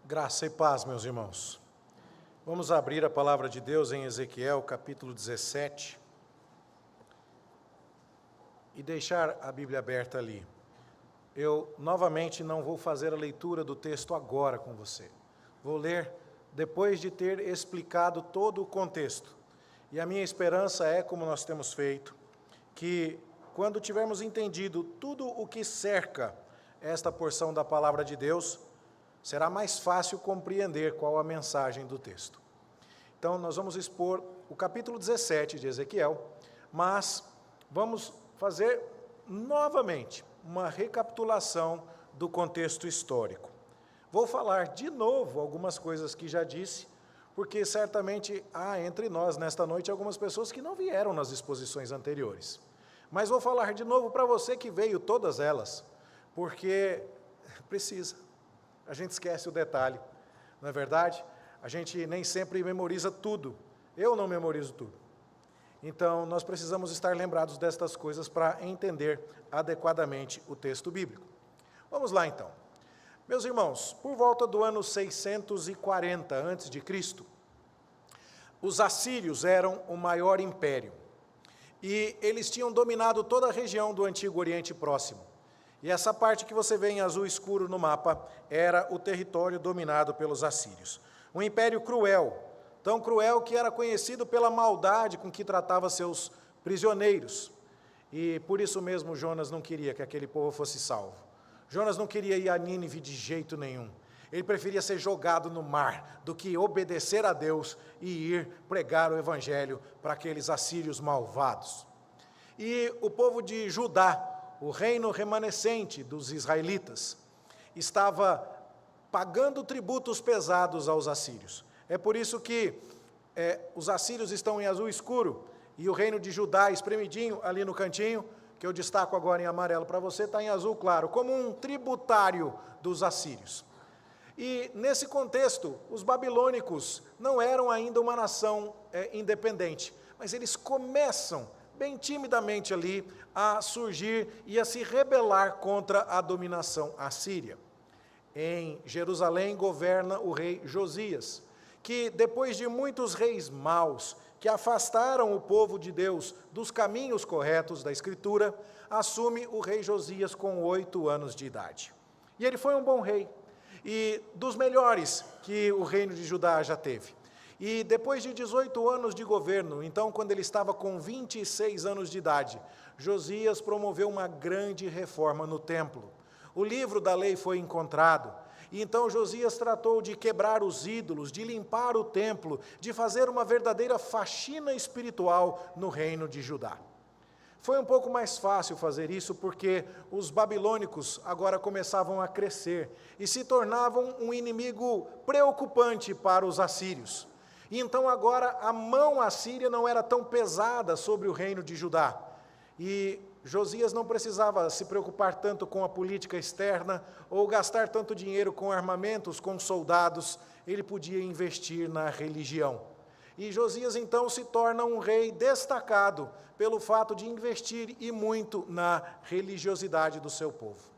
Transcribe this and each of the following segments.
Graça e paz, meus irmãos. Vamos abrir a palavra de Deus em Ezequiel, capítulo 17, e deixar a Bíblia aberta ali. Eu, novamente, não vou fazer a leitura do texto agora com você. Vou ler depois de ter explicado todo o contexto. E a minha esperança é, como nós temos feito, que quando tivermos entendido tudo o que cerca esta porção da palavra de Deus, será mais fácil compreender qual a mensagem do texto. Então, nós vamos expor o capítulo 17 de Ezequiel, mas vamos fazer novamente uma recapitulação do contexto histórico. Vou falar de novo algumas coisas que já disse, porque certamente há entre nós, nesta noite, algumas pessoas que não vieram nas exposições anteriores. Mas vou falar de novo para você que veio todas elas, porque precisa. A gente esquece o detalhe, não é verdade? A gente nem sempre memoriza tudo. Eu não memorizo tudo. Então, nós precisamos estar lembrados destas coisas para entender adequadamente o texto bíblico. Vamos lá, então. Meus irmãos, por volta do ano 640 a.C., os assírios eram o maior império. E eles tinham dominado toda a região do Antigo Oriente Próximo. E essa parte que você vê em azul escuro no mapa era o território dominado pelos assírios. Um império cruel, tão cruel que era conhecido pela maldade com que tratava seus prisioneiros. E por isso mesmo Jonas não queria que aquele povo fosse salvo. Jonas não queria ir a Nínive de jeito nenhum. Ele preferia ser jogado no mar do que obedecer a Deus e ir pregar o evangelho para aqueles assírios malvados. E o povo de Judá, o reino remanescente dos israelitas, estava pagando tributos pesados aos assírios. É por isso que os assírios estão em azul escuro e o reino de Judá espremidinho ali no cantinho, que eu destaco agora em amarelo para você, está em azul claro, como um tributário dos assírios. E nesse contexto, os babilônicos não eram ainda uma nação independente, mas eles começam bem timidamente ali, a surgir e a se rebelar contra a dominação assíria. Em Jerusalém governa o rei Josias, que depois de muitos reis maus, que afastaram o povo de Deus dos caminhos corretos da Escritura, assume o rei Josias com 8 anos de idade. E ele foi um bom rei, e dos melhores que o reino de Judá já teve. E depois de 18 anos de governo, então quando ele estava com 26 anos de idade, Josias promoveu uma grande reforma no templo. O livro da lei foi encontrado, e então Josias tratou de quebrar os ídolos, de limpar o templo, de fazer uma verdadeira faxina espiritual no reino de Judá. Foi um pouco mais fácil fazer isso porque os babilônicos agora começavam a crescer e se tornavam um inimigo preocupante para os assírios. E então agora a mão assíria não era tão pesada sobre o reino de Judá. E Josias não precisava se preocupar tanto com a política externa ou gastar tanto dinheiro com armamentos, com soldados. Ele podia investir na religião. E Josias então se torna um rei destacado pelo fato de investir e muito na religiosidade do seu povo.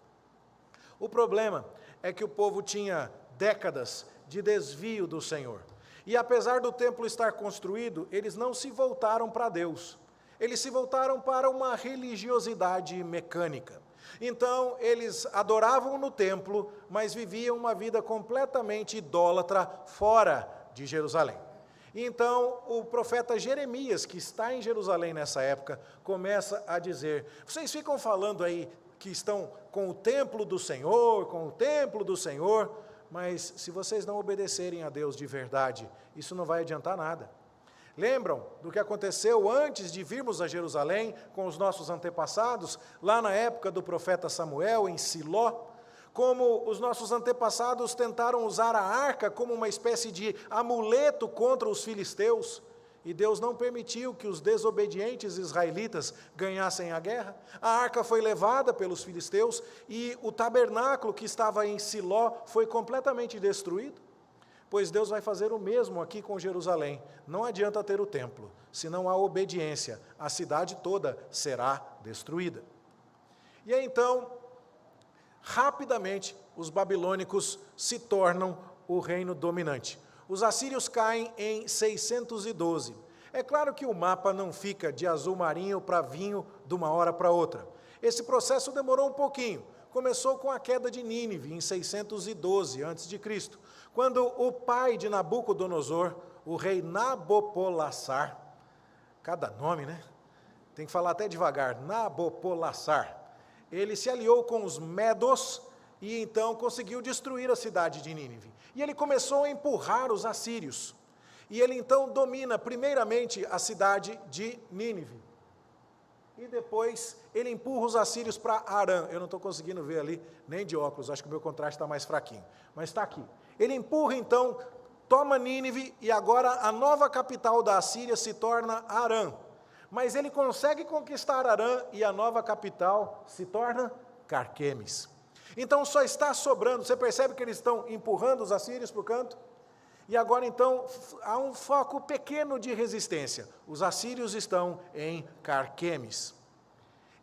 O problema é que o povo tinha décadas de desvio do Senhor. E apesar do templo estar construído, eles não se voltaram para Deus. Eles se voltaram para uma religiosidade mecânica. Então, eles adoravam no templo, mas viviam uma vida completamente idólatra fora de Jerusalém. Então, o profeta Jeremias, que está em Jerusalém nessa época, começa a dizer: vocês ficam falando aí que estão com o templo do Senhor, mas se vocês não obedecerem a Deus de verdade, isso não vai adiantar nada. Lembram do que aconteceu antes de virmos a Jerusalém com os nossos antepassados, lá na época do profeta Samuel, em Siló? Como os nossos antepassados tentaram usar a arca como uma espécie de amuleto contra os filisteus, e Deus não permitiu que os desobedientes israelitas ganhassem a guerra. A arca foi levada pelos filisteus e o tabernáculo que estava em Siló foi completamente destruído. Pois Deus vai fazer o mesmo aqui com Jerusalém. Não adianta ter o templo, se não há obediência, a cidade toda será destruída. E aí, então, rapidamente, os babilônicos se tornam o reino dominante. Os assírios caem em 612. É claro que o mapa não fica de azul marinho para vinho de uma hora para outra. Esse processo demorou um pouquinho. Começou com a queda de Nínive, em 612 a.C., quando o pai de Nabucodonosor, o rei Nabopolassar, cada nome, né? Tem que falar até devagar, Nabopolassar, ele se aliou com os medos e então conseguiu destruir a cidade de Nínive. E ele começou a empurrar os assírios. E ele então domina primeiramente a cidade de Nínive. E depois ele empurra os assírios para Arã. Eu não estou conseguindo ver ali, nem de óculos, acho que o meu contraste está mais fraquinho. Mas está aqui. Ele empurra então, toma Nínive e agora a nova capital da Assíria se torna Arã. Mas ele consegue conquistar Arã e a nova capital se torna Carquemes. Então só está sobrando, você percebe que eles estão empurrando os assírios para o canto? E agora então há um foco pequeno de resistência. Os assírios estão em Carquemes.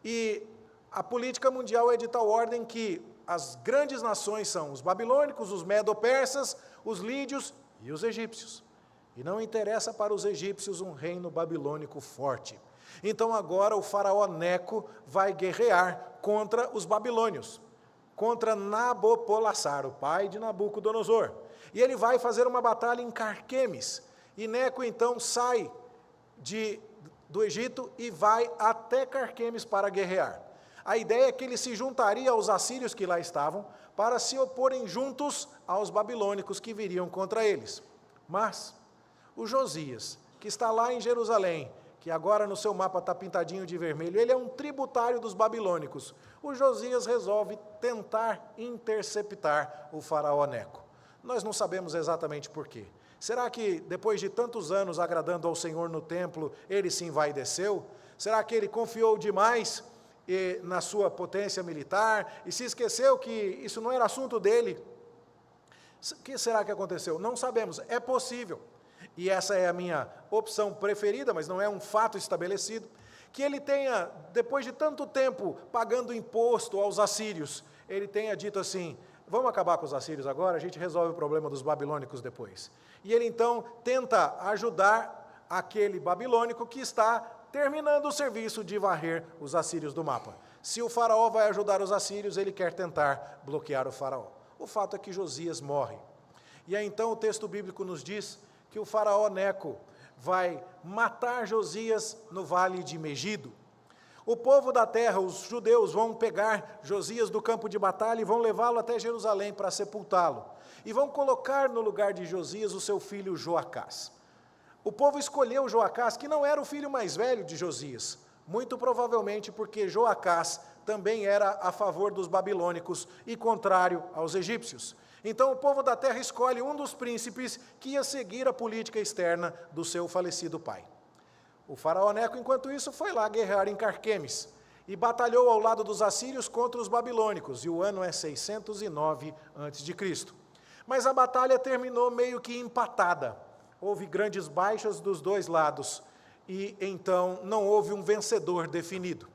E a política mundial é de tal ordem que as grandes nações são os babilônicos, os medo-persas, os lídios e os egípcios. E não interessa para os egípcios um reino babilônico forte. Então agora o faraó Neco vai guerrear contra os babilônios, contra Nabopolassar, o pai de Nabucodonosor. E ele vai fazer uma batalha em Carquemes. E Neco então sai do Egito e vai até Carquemes para guerrear. A ideia é que ele se juntaria aos assírios que lá estavam para se oporem juntos aos babilônicos que viriam contra eles. Mas o Josias, que está lá em Jerusalém, que agora no seu mapa está pintadinho de vermelho, ele é um tributário dos babilônicos. O Josias resolve tentar interceptar o faraó Neco. Nós não sabemos exatamente por quê. Será que depois de tantos anos agradando ao Senhor no templo, ele se envaideceu? Será que ele confiou demais na sua potência militar e se esqueceu que isso não era assunto dele? O que será que aconteceu? Não sabemos, é possível. E essa é a minha opção preferida, mas não é um fato estabelecido, que ele tenha, depois de tanto tempo pagando imposto aos assírios, ele tenha dito assim, vamos acabar com os assírios agora, a gente resolve o problema dos babilônicos depois. E ele então tenta ajudar aquele babilônico que está terminando o serviço de varrer os assírios do mapa. Se o faraó vai ajudar os assírios, ele quer tentar bloquear o faraó. O fato é que Josias morre. E aí então o texto bíblico nos diz que o faraó Neco vai matar Josias no vale de Megido. O povo da terra, os judeus, vão pegar Josias do campo de batalha e vão levá-lo até Jerusalém para sepultá-lo. E vão colocar no lugar de Josias o seu filho Joacás. O povo escolheu Joacás, que não era o filho mais velho de Josias, muito provavelmente porque Joacás também era a favor dos babilônicos e contrário aos egípcios. Então o povo da terra escolhe um dos príncipes que ia seguir a política externa do seu falecido pai. O faraó Neco, enquanto isso, foi lá guerrear em Carquemes e batalhou ao lado dos assírios contra os babilônicos, e o ano é 609 a.C. Mas a batalha terminou meio que empatada. Houve grandes baixas dos dois lados, e então não houve um vencedor definido.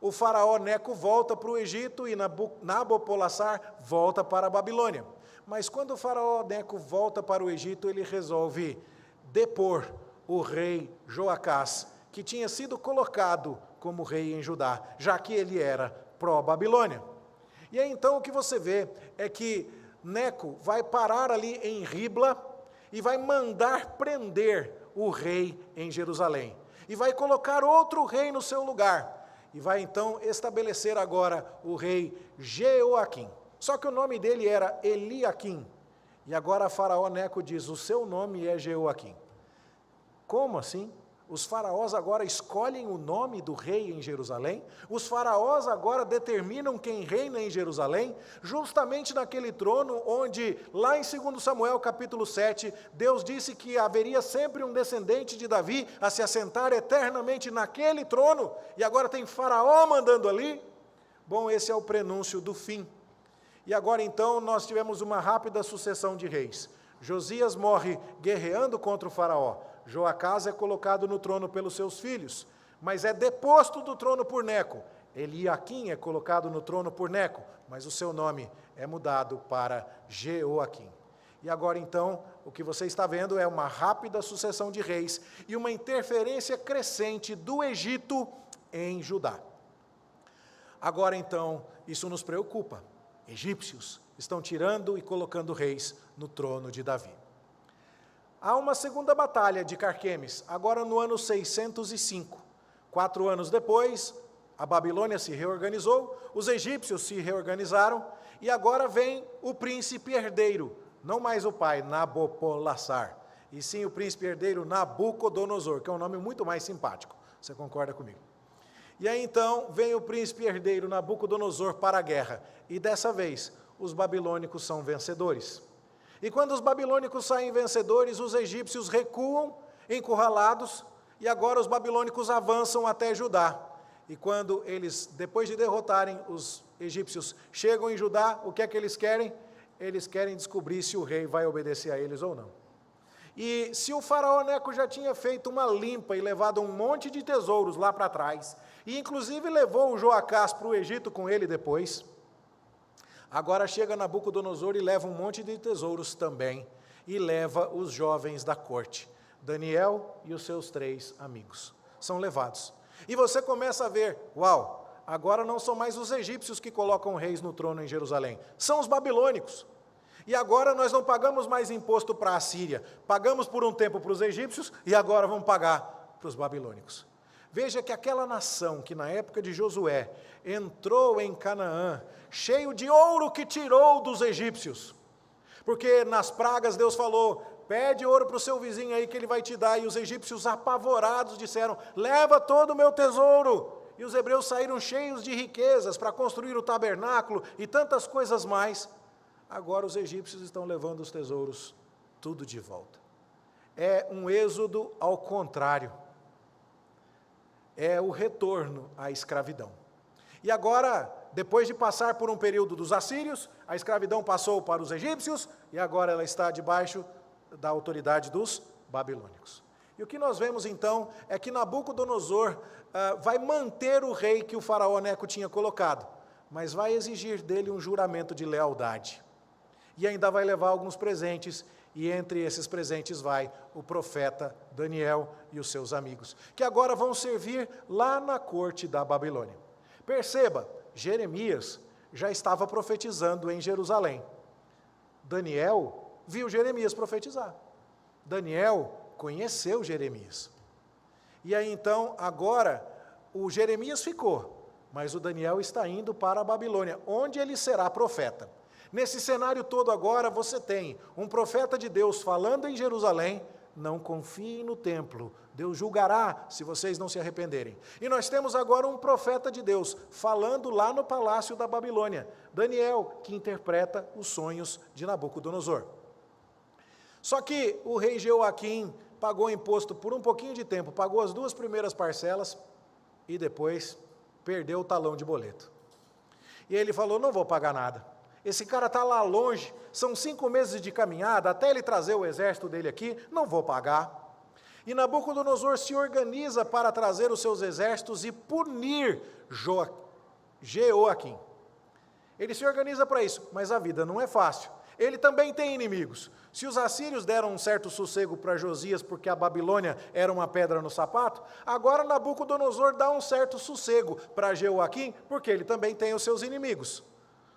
O faraó Neco volta para o Egito e Nabopolassar volta para a Babilônia. Mas quando o faraó Neco volta para o Egito, ele resolve depor o rei Joacás, que tinha sido colocado como rei em Judá, já que ele era pró-Babilônia. E aí então o que você vê é que Neco vai parar ali em Ribla e vai mandar prender o rei em Jerusalém. E vai colocar outro rei no seu lugar. E vai então estabelecer agora o rei Jeoaquim. Só que o nome dele era Eliaquim. E agora faraó Neco diz, o seu nome é Jeoaquim. Como assim? Os faraós agora escolhem o nome do rei em Jerusalém? Os faraós agora determinam quem reina em Jerusalém? Justamente naquele trono onde, lá em 2 Samuel capítulo 7, Deus disse que haveria sempre um descendente de Davi a se assentar eternamente naquele trono, e agora tem faraó mandando ali? Bom, esse é o prenúncio do fim. E agora então nós tivemos uma rápida sucessão de reis. Josias morre guerreando contra o faraó. Joacás é colocado no trono pelos seus filhos, mas é deposto do trono por Neco. Eliaquim é colocado no trono por Neco, mas o seu nome é mudado para Jeoaquim. E agora então, o que você está vendo é uma rápida sucessão de reis e uma interferência crescente do Egito em Judá. Agora então, isso nos preocupa. Egípcios estão tirando e colocando reis no trono de Davi. Há uma segunda batalha de Carquemes, agora no ano 605. 4 anos depois, a Babilônia se reorganizou, os egípcios se reorganizaram, e agora vem o príncipe herdeiro, não mais o pai, Nabopolassar, e sim o príncipe herdeiro Nabucodonosor, que é um nome muito mais simpático. Você concorda comigo? E aí então vem o príncipe herdeiro Nabucodonosor para a guerra, e dessa vez os babilônicos são vencedores. E quando os babilônicos saem vencedores, os egípcios recuam, encurralados, e agora os babilônicos avançam até Judá. E quando eles, depois de derrotarem os egípcios, chegam em Judá, o que é que eles querem? Eles querem descobrir se o rei vai obedecer a eles ou não. E se o faraó Neco já tinha feito uma limpa e levado um monte de tesouros lá para trás, e inclusive levou o Joacás para o Egito com ele depois, agora chega Nabucodonosor e leva um monte de tesouros também, e leva os jovens da corte, Daniel e os seus 3 amigos. São levados. E você começa a ver, uau, agora não são mais os egípcios que colocam reis no trono em Jerusalém, são os babilônicos. E agora nós não pagamos mais imposto para a Síria, pagamos por um tempo para os egípcios e agora vamos pagar para os babilônicos. Veja que aquela nação que na época de Josué entrou em Canaã, cheio de ouro que tirou dos egípcios, porque nas pragas Deus falou, pede ouro para o seu vizinho aí que ele vai te dar, e os egípcios apavorados disseram, leva todo o meu tesouro. E os hebreus saíram cheios de riquezas para construir o tabernáculo e tantas coisas mais. Agora os egípcios estão levando os tesouros tudo de volta. É um êxodo ao contrário. É o retorno à escravidão. E agora, depois de passar por um período dos assírios, a escravidão passou para os egípcios e agora ela está debaixo da autoridade dos babilônicos. E o que nós vemos então é que Nabucodonosor vai manter o rei que o faraó Neco tinha colocado, mas vai exigir dele um juramento de lealdade. E ainda vai levar alguns presentes, e entre esses presentes vai o profeta Daniel e os seus amigos, que agora vão servir lá na corte da Babilônia. Perceba, Jeremias já estava profetizando em Jerusalém. Daniel viu Jeremias profetizar. Daniel conheceu Jeremias. E aí então, agora, o Jeremias ficou, mas o Daniel está indo para a Babilônia, onde ele será profeta. Nesse cenário todo agora, você tem um profeta de Deus falando em Jerusalém, não confiem no templo, Deus julgará se vocês não se arrependerem. E nós temos agora um profeta de Deus falando lá no palácio da Babilônia, Daniel, que interpreta os sonhos de Nabucodonosor. Só que o rei Jeoaquim pagou imposto por um pouquinho de tempo, pagou as 2 primeiras parcelas e depois perdeu o talão de boleto. E ele falou, não vou pagar nada. Esse cara está lá longe, são 5 meses de caminhada, até ele trazer o exército dele aqui, não vou pagar. E Nabucodonosor se organiza para trazer os seus exércitos e punir Jeoaquim. Ele se organiza para isso, mas a vida não é fácil. Ele também tem inimigos. Se os assírios deram um certo sossego para Josias, porque a Babilônia era uma pedra no sapato, agora Nabucodonosor dá um certo sossego para Jeoaquim, porque ele também tem os seus inimigos.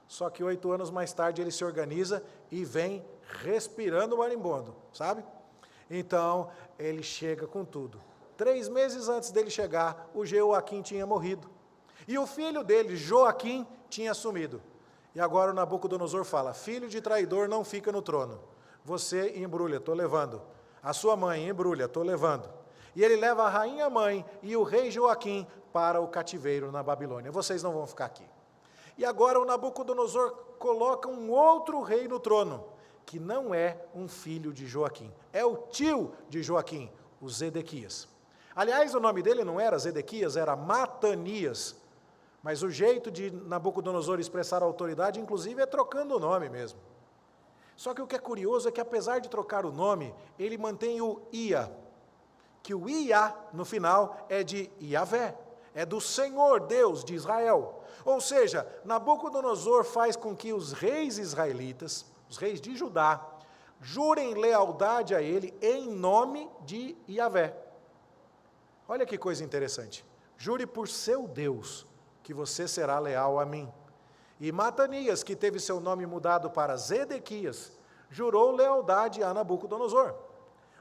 Só que 8 anos mais tarde ele se organiza e vem respirando marimbondo, sabe? Então, ele chega com tudo. 3 meses antes dele chegar, o Jeoaquim tinha morrido. E o filho dele, Joaquim, tinha assumido. E agora o Nabucodonosor fala, filho de traidor não fica no trono. Você embrulha, estou levando. A sua mãe embrulha, estou levando. E ele leva a rainha mãe e o rei Joaquim para o cativeiro na Babilônia. Vocês não vão ficar aqui. E agora o Nabucodonosor coloca um outro rei no trono, que não é um filho de Joaquim, é o tio de Joaquim, o Zedequias. Aliás, o nome dele não era Zedequias, era Matanias, mas o jeito de Nabucodonosor expressar a autoridade, inclusive, é trocando o nome mesmo. Só que o que é curioso é que, apesar de trocar o nome, ele mantém o Ia, que o Ia, no final, é de Iavé, é do Senhor Deus de Israel. Ou seja, Nabucodonosor faz com que os reis israelitas, os reis de Judá, jurem lealdade a ele em nome de Yahvé. Olha que coisa interessante. Jure por seu Deus que você será leal a mim. E Matanias, que teve seu nome mudado para Zedequias, jurou lealdade a Nabucodonosor.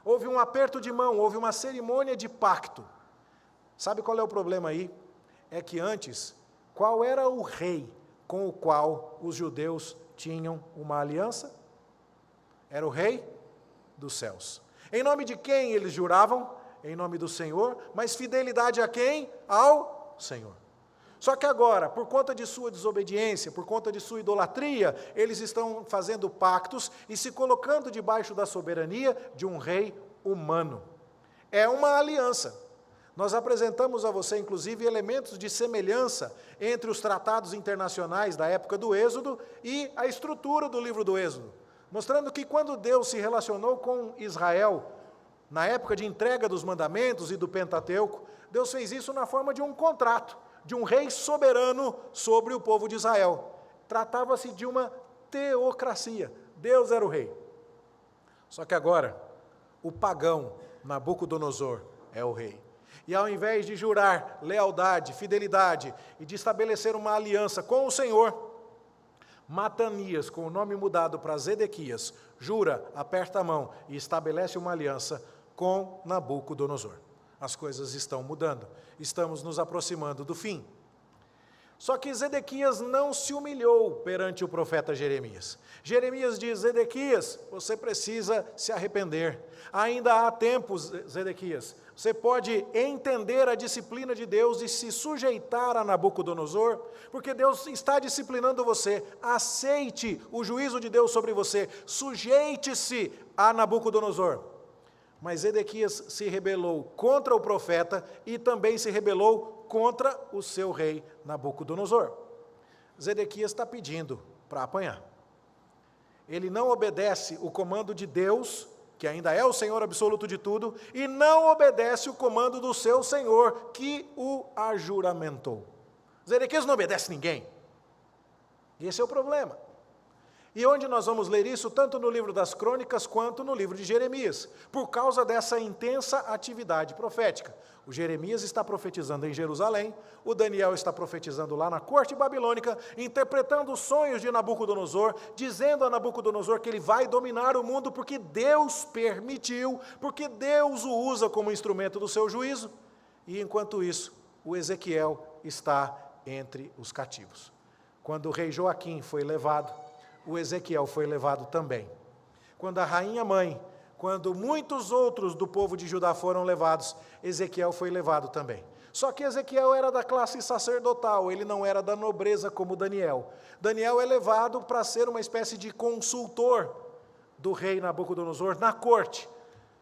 Houve um aperto de mão, houve uma cerimônia de pacto. Sabe qual é o problema aí? É que antes, qual era o rei com o qual os judeus tinham uma aliança? Era o rei dos céus. Em nome de quem eles juravam? Em nome do Senhor, mas fidelidade a quem? Ao Senhor. Só que agora, por conta de sua desobediência, por conta de sua idolatria, eles estão fazendo pactos e se colocando debaixo da soberania de um rei humano. É uma aliança. Nós apresentamos a você, inclusive, elementos de semelhança entre os tratados internacionais da época do Êxodo e a estrutura do livro do Êxodo, mostrando que quando Deus se relacionou com Israel, na época de entrega dos mandamentos e do Pentateuco, Deus fez isso na forma de um contrato, de um rei soberano sobre o povo de Israel. Tratava-se de uma teocracia. Deus era o rei. Só que agora, o pagão Nabucodonosor é o rei. E ao invés de jurar lealdade, fidelidade e de estabelecer uma aliança com o Senhor, Matanias, com o nome mudado para Zedequias, jura, aperta a mão e estabelece uma aliança com Nabucodonosor. As coisas estão mudando, estamos nos aproximando do fim. Só que Zedequias não se humilhou perante o profeta Jeremias. Jeremias diz: Zedequias, você precisa se arrepender. Ainda há tempo, Zedequias. Você pode entender a disciplina de Deus e se sujeitar a Nabucodonosor, porque Deus está disciplinando você. Aceite o juízo de Deus sobre você. Sujeite-se a Nabucodonosor. Mas Zedequias se rebelou contra o profeta e também se rebelou contra o seu rei Nabucodonosor. Zedequias está pedindo para apanhar. Ele não obedece o comando de Deus, que ainda é o Senhor absoluto de tudo, e não obedece o comando do seu Senhor, que o ajuramentou. Zedequias não obedece ninguém. Esse é o problema. E onde nós vamos ler isso, tanto no livro das Crônicas, quanto no livro de Jeremias, por causa dessa intensa atividade profética. O Jeremias está profetizando em Jerusalém, o Daniel está profetizando lá na corte babilônica, interpretando os sonhos de Nabucodonosor, dizendo a Nabucodonosor que ele vai dominar o mundo porque Deus permitiu, porque Deus o usa como instrumento do seu juízo. E enquanto isso, o Ezequiel está entre os cativos. Quando o rei Joaquim foi levado, o Ezequiel foi levado também. Quando a rainha mãe, quando muitos outros do povo de Judá foram levados, Ezequiel foi levado também. Só que Ezequiel era da classe sacerdotal, ele não era da nobreza como Daniel. Daniel é levado para ser uma espécie de consultor do rei Nabucodonosor na corte.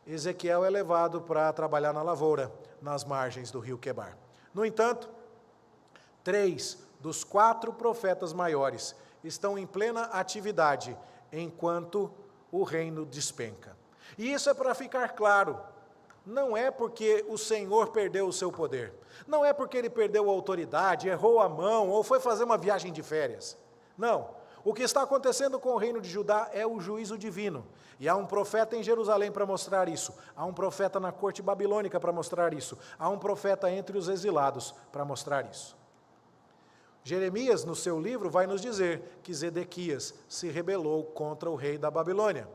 Ezequiel é levado para trabalhar na lavoura, nas margens do rio Quebar. No entanto, 3 dos 4 profetas maiores estão em plena atividade, enquanto o reino despenca. E isso é para ficar claro, não é porque o Senhor perdeu o seu poder, não é porque ele perdeu a autoridade, errou a mão, ou foi fazer uma viagem de férias. Não, o que está acontecendo com o reino de Judá é o juízo divino, e há um profeta em Jerusalém para mostrar isso, há um profeta na corte babilônica para mostrar isso, há um profeta entre os exilados para mostrar isso. Jeremias, no seu livro, vai nos dizer que Zedequias se rebelou contra o rei da Babilônia.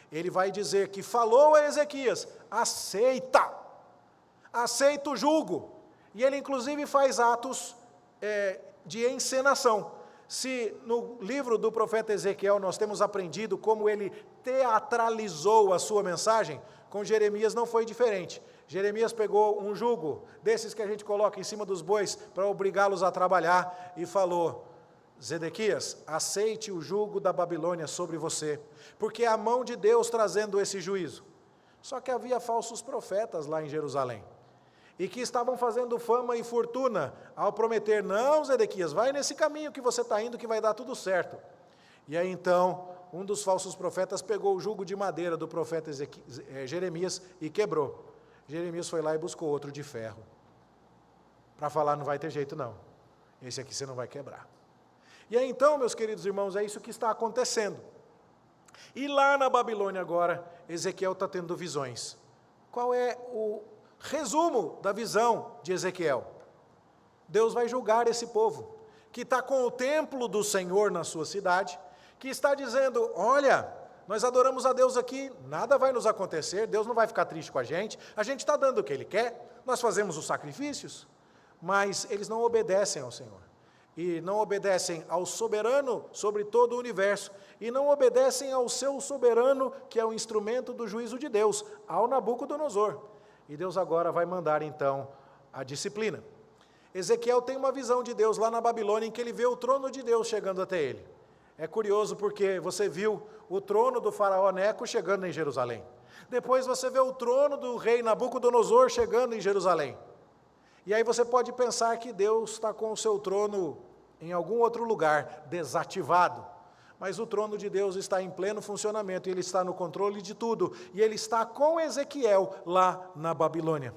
Ele vai dizer que falou a Ezequias: aceita o jugo. E ele, inclusive, faz atos de encenação. Se no livro do profeta Ezequiel nós temos aprendido como ele teatralizou a sua mensagem, com Jeremias não foi diferente. Jeremias pegou um jugo, desses que a gente coloca em cima dos bois, para obrigá-los a trabalhar, e falou: Zedequias, aceite o jugo da Babilônia sobre você, porque é a mão de Deus trazendo esse juízo. Só que havia falsos profetas lá em Jerusalém, e que estavam fazendo fama e fortuna, ao prometer: não, Zedequias, vai nesse caminho que você está indo, que vai dar tudo certo. E aí então, um dos falsos profetas pegou o jugo de madeira do profeta Jeremias e quebrou. Jeremias foi lá e buscou outro de ferro, para falar: não vai ter jeito não, esse aqui você não vai quebrar. E aí então, meus queridos irmãos, é isso que está acontecendo. E lá na Babilônia agora, Ezequiel está tendo visões. Qual é o resumo da visão de Ezequiel? Deus vai julgar esse povo, que está com o templo do Senhor na sua cidade, que está dizendo, olha, nós adoramos a Deus aqui, nada vai nos acontecer, Deus não vai ficar triste com a gente está dando o que Ele quer, nós fazemos os sacrifícios, mas eles não obedecem ao Senhor, e não obedecem ao soberano sobre todo o universo, e não obedecem ao seu soberano, que é o instrumento do juízo de Deus, ao Nabucodonosor. E Deus agora vai mandar então a disciplina. Ezequiel tem uma visão de Deus lá na Babilônia, em que ele vê o trono de Deus chegando até ele. É curioso porque você viu o trono do faraó Neco chegando em Jerusalém. Depois você vê o trono do rei Nabucodonosor chegando em Jerusalém. E aí você pode pensar que Deus está com o seu trono em algum outro lugar, desativado. Mas o trono de Deus está em pleno funcionamento, e Ele está no controle de tudo. E Ele está com Ezequiel lá na Babilônia.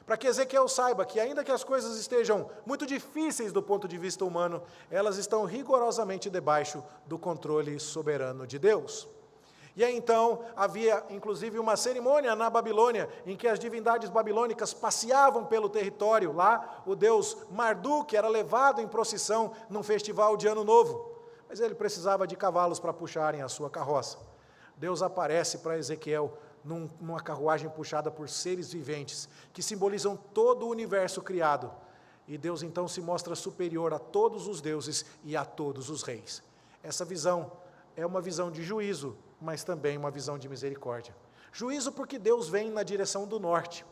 Para que Ezequiel saiba que ainda que as coisas estejam muito difíceis do ponto de vista humano, elas estão rigorosamente debaixo do controle soberano de Deus. E aí então havia inclusive uma cerimônia na Babilônia, em que as divindades babilônicas passeavam pelo território. Lá o deus Marduk era levado em procissão num festival de Ano Novo, mas ele precisava de cavalos para puxarem a sua carroça. Deus aparece para Ezequiel numa carruagem puxada por seres viventes, que simbolizam todo o universo criado. E Deus então se mostra superior a todos os deuses e a todos os reis. Essa visão é uma visão de juízo, mas também uma visão de misericórdia. Juízo porque Deus vem na direção do norte.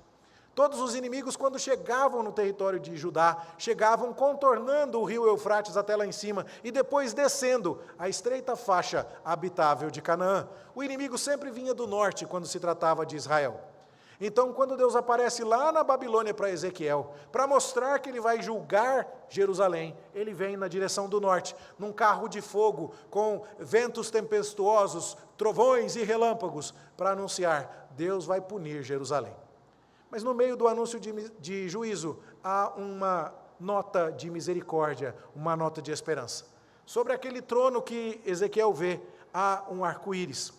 Todos os inimigos, quando chegavam no território de Judá, chegavam contornando o rio Eufrates até lá em cima, e depois descendo a estreita faixa habitável de Canaã. O inimigo sempre vinha do norte, quando se tratava de Israel. Então, quando Deus aparece lá na Babilônia para Ezequiel, para mostrar que Ele vai julgar Jerusalém, Ele vem na direção do norte, num carro de fogo, com ventos tempestuosos, trovões e relâmpagos, para anunciar, Deus vai punir Jerusalém. Mas no meio do anúncio de juízo, há uma nota de misericórdia, uma nota de esperança. Sobre aquele trono que Ezequiel vê, há um arco-íris.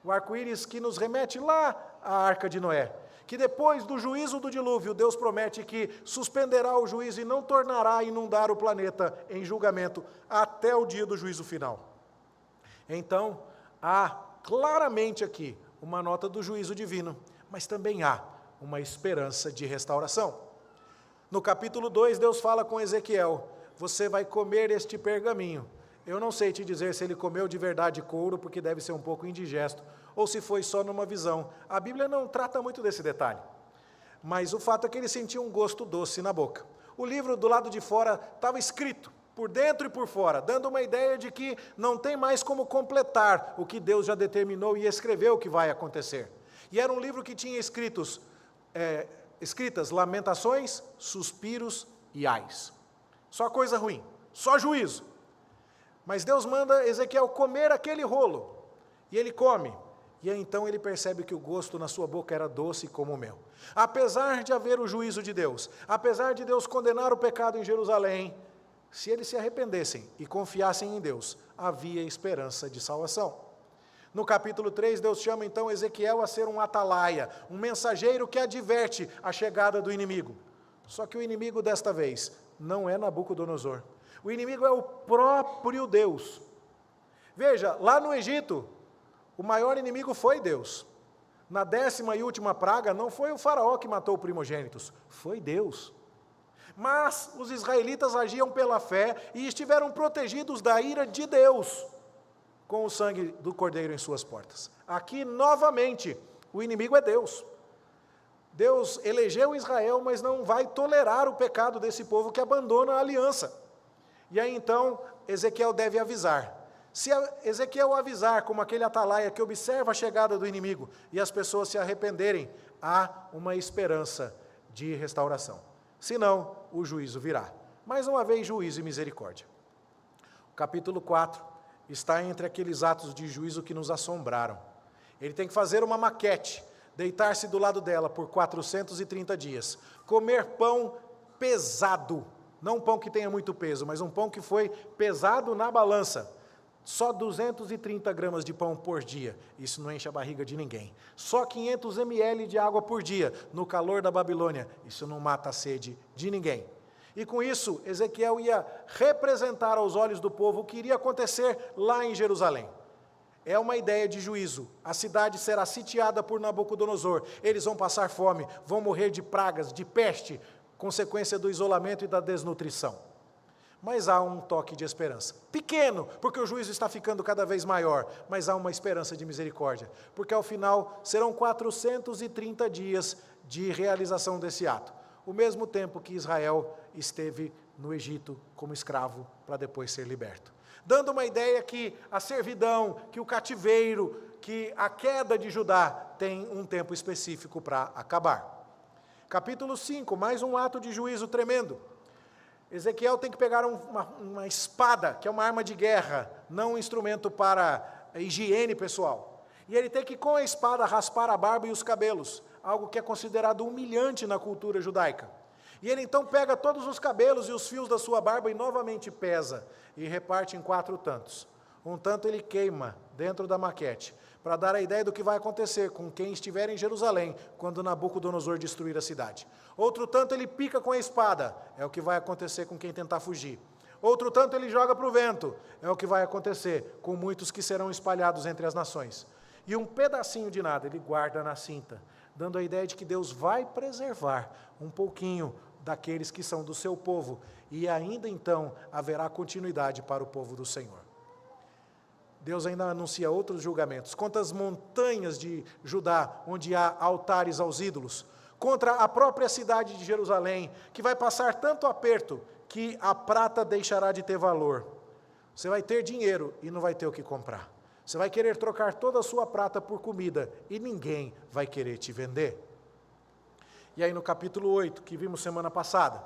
O arco-íris que nos remete lá à Arca de Noé, que depois do juízo do dilúvio, Deus promete que suspenderá o juízo e não tornará a inundar o planeta em julgamento até o dia do juízo final. Então, há claramente aqui uma nota do juízo divino, mas também há uma esperança de restauração. No capítulo 2, Deus fala com Ezequiel, você vai comer este pergaminho. Eu não sei te dizer se ele comeu de verdade couro, porque deve ser um pouco indigesto, ou se foi só numa visão. A Bíblia não trata muito desse detalhe. Mas o fato é que ele sentiu um gosto doce na boca. O livro do lado de fora estava escrito, por dentro e por fora, dando uma ideia de que não tem mais como completar o que Deus já determinou e escreveu que vai acontecer. E era um livro que tinha escritas lamentações, suspiros e ais. Só coisa ruim, só juízo. Mas Deus manda Ezequiel comer aquele rolo, e ele come, e aí então ele percebe que o gosto na sua boca era doce como o mel. Apesar de haver o juízo de Deus, apesar de Deus condenar o pecado em Jerusalém, se eles se arrependessem e confiassem em Deus, havia esperança de salvação. No capítulo 3, Deus chama então Ezequiel a ser um atalaia, um mensageiro que adverte a chegada do inimigo. Só que o inimigo desta vez não é Nabucodonosor. O inimigo é o próprio Deus. Veja, lá no Egito, o maior inimigo foi Deus. Na 10ª e última praga, não foi o faraó que matou primogênitos, foi Deus. Mas os israelitas agiam pela fé e estiveram protegidos da ira de Deus, com o sangue do cordeiro em suas portas. Aqui, novamente, o inimigo é Deus. Deus elegeu Israel, mas não vai tolerar o pecado desse povo que abandona a aliança. E aí, então, Ezequiel deve avisar. Se Ezequiel avisar como aquele atalaia que observa a chegada do inimigo e as pessoas se arrependerem, há uma esperança de restauração. Senão, o juízo virá. Mais uma vez, juízo e misericórdia. O capítulo 4 está entre aqueles atos de juízo que nos assombraram. Ele tem que fazer uma maquete, deitar-se do lado dela por 430 dias, comer pão pesado, não um pão que tenha muito peso, mas um pão que foi pesado na balança, Só 230 gramas de pão por dia, isso não enche a barriga de ninguém. Só 500 ml de água por dia, no calor da Babilônia, isso não mata a sede de ninguém. E com isso, Ezequiel ia representar aos olhos do povo o que iria acontecer lá em Jerusalém. É uma ideia de juízo. A cidade será sitiada por Nabucodonosor. Eles vão passar fome, vão morrer de pragas, de peste, consequência do isolamento e da desnutrição. Mas há um toque de esperança. Pequeno, porque o juízo está ficando cada vez maior, mas há uma esperança de misericórdia, porque ao final serão 430 dias de realização desse ato. O mesmo tempo que Israel esteve no Egito como escravo, para depois ser liberto. Dando uma ideia que a servidão, que o cativeiro, que a queda de Judá tem um tempo específico para acabar. Capítulo 5, mais um ato de juízo tremendo. Ezequiel tem que pegar uma espada, que é uma arma de guerra, não um instrumento para higiene pessoal. E ele tem que, com a espada, raspar a barba e os cabelos, algo que é considerado humilhante na cultura judaica. E ele então pega todos os cabelos e os fios da sua barba e novamente pesa, e reparte em 4 tantos. Um tanto ele queima dentro da maquete, para dar a ideia do que vai acontecer com quem estiver em Jerusalém, quando Nabucodonosor destruir a cidade. Outro tanto ele pica com a espada, é o que vai acontecer com quem tentar fugir. Outro tanto ele joga para o vento, é o que vai acontecer com muitos que serão espalhados entre as nações. E um pedacinho de nada ele guarda na cinta, dando a ideia de que Deus vai preservar um pouquinho daqueles que são do seu povo, e ainda então haverá continuidade para o povo do Senhor. Deus ainda anuncia outros julgamentos, contra as montanhas de Judá, onde há altares aos ídolos, contra a própria cidade de Jerusalém, que vai passar tanto aperto, que a prata deixará de ter valor. Você vai ter dinheiro e não vai ter o que comprar. Você vai querer trocar toda a sua prata por comida, e ninguém vai querer te vender. E aí no capítulo 8, que vimos semana passada,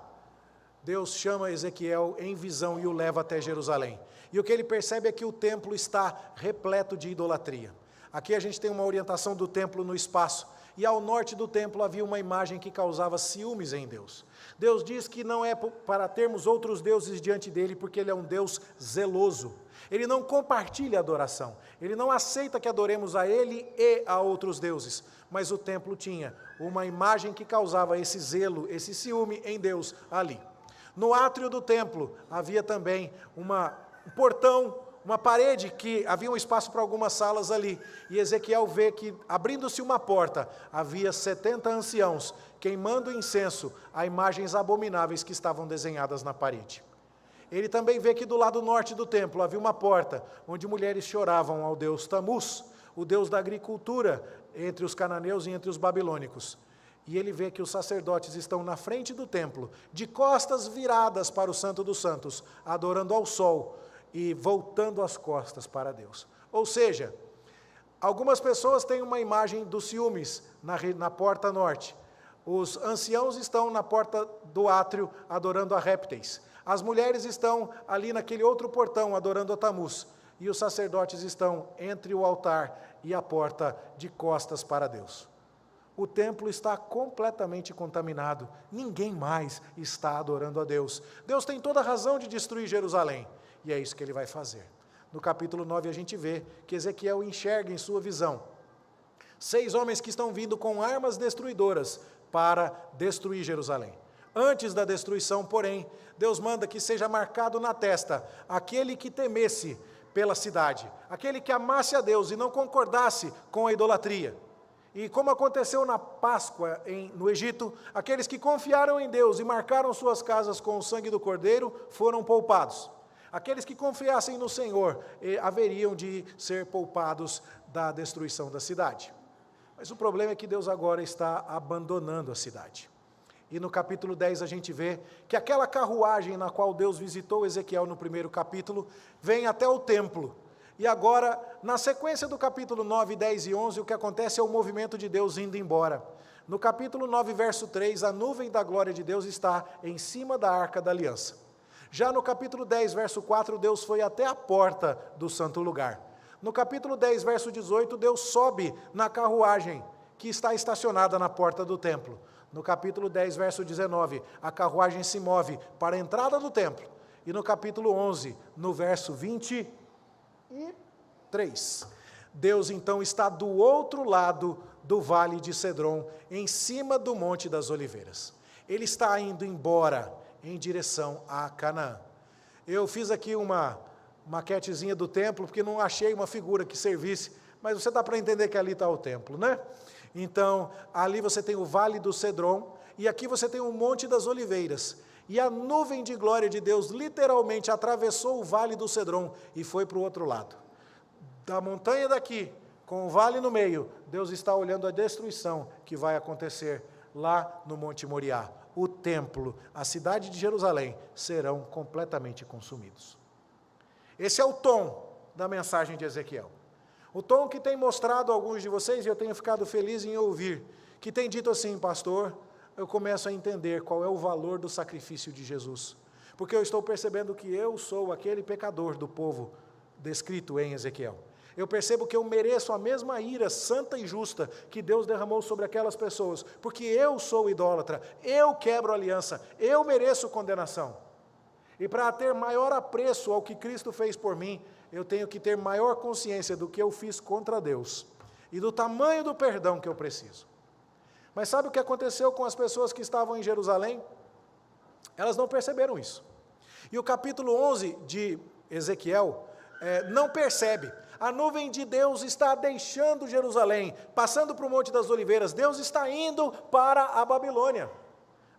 Deus chama Ezequiel em visão e o leva até Jerusalém. E o que ele percebe é que o templo está repleto de idolatria. Aqui a gente tem uma orientação do templo no espaço. E ao norte do templo havia uma imagem que causava ciúmes em Deus. Deus diz que não é para termos outros deuses diante dele, porque ele é um Deus zeloso. Ele não compartilha a adoração. Ele não aceita que adoremos a ele e a outros deuses. Mas o templo tinha uma imagem que causava esse zelo, esse ciúme em Deus ali. No átrio do templo havia também um portão, uma parede que havia um espaço para algumas salas ali. E Ezequiel vê que, abrindo-se uma porta, havia 70 anciãos queimando incenso a imagens abomináveis que estavam desenhadas na parede. Ele também vê que do lado norte do templo havia uma porta, onde mulheres choravam ao deus Tamuz, o deus da agricultura entre os cananeus e entre os babilônicos. E ele vê que os sacerdotes estão na frente do templo, de costas viradas para o Santo dos Santos, adorando ao sol e voltando as costas para Deus. Ou seja, algumas pessoas têm uma imagem dos ciúmes na porta norte. Os anciãos estão na porta do átrio adorando a répteis. As mulheres estão ali naquele outro portão adorando a Tamuz. E os sacerdotes estão entre o altar e a porta de costas para Deus. O templo está completamente contaminado, ninguém mais está adorando a Deus. Deus tem toda a razão de destruir Jerusalém, e é isso que ele vai fazer. No capítulo 9 a gente vê que Ezequiel enxerga em sua visão 6 homens que estão vindo com armas destruidoras para destruir Jerusalém. Antes da destruição, porém, Deus manda que seja marcado na testa aquele que temesse pela cidade, aquele que amasse a Deus e não concordasse com a idolatria. E como aconteceu na Páscoa no Egito, aqueles que confiaram em Deus e marcaram suas casas com o sangue do Cordeiro foram poupados. Aqueles que confiassem no Senhor haveriam de ser poupados da destruição da cidade. Mas o problema é que Deus agora está abandonando a cidade. E no capítulo 10 a gente vê que aquela carruagem na qual Deus visitou Ezequiel no primeiro capítulo, vem até o templo. E agora, na sequência do capítulo 9, 10 e 11, o que acontece é o movimento de Deus indo embora. No capítulo 9, verso 3, a nuvem da glória de Deus está em cima da arca da aliança. Já no capítulo 10, verso 4, Deus foi até a porta do santo lugar. No capítulo 10, verso 18, Deus sobe na carruagem que está estacionada na porta do templo. No capítulo 10, verso 19, a carruagem se move para a entrada do templo. E no capítulo 11, no verso 21, 3. Deus então está do outro lado do vale de Cedron, em cima do Monte das Oliveiras. Ele está indo embora em direção a Canaã. Eu fiz aqui uma maquetezinha do templo, porque não achei uma figura que servisse, mas você dá para entender que ali está o templo, né? Então, ali você tem o Vale do Cedron, e aqui você tem o Monte das Oliveiras. E a nuvem de glória de Deus literalmente atravessou o Vale do Cedron e foi para o outro lado. Da montanha daqui, com o vale no meio, Deus está olhando a destruição que vai acontecer lá no Monte Moriá. O templo, a cidade de Jerusalém, serão completamente consumidos. Esse é o tom da mensagem de Ezequiel. O tom que tem mostrado a alguns de vocês, e eu tenho ficado feliz em ouvir, que tem dito assim: pastor, eu começo a entender qual é o valor do sacrifício de Jesus, porque eu estou percebendo que eu sou aquele pecador do povo descrito em Ezequiel. Eu percebo que eu mereço a mesma ira santa e justa que Deus derramou sobre aquelas pessoas, porque eu sou idólatra, eu quebro aliança, eu mereço condenação. E para ter maior apreço ao que Cristo fez por mim, eu tenho que ter maior consciência do que eu fiz contra Deus e do tamanho do perdão que eu preciso. Mas sabe o que aconteceu com as pessoas que estavam em Jerusalém? Elas não perceberam isso. E o capítulo 11 de Ezequiel não percebe. A nuvem de Deus está deixando Jerusalém, passando para o Monte das Oliveiras. Deus está indo para a Babilônia.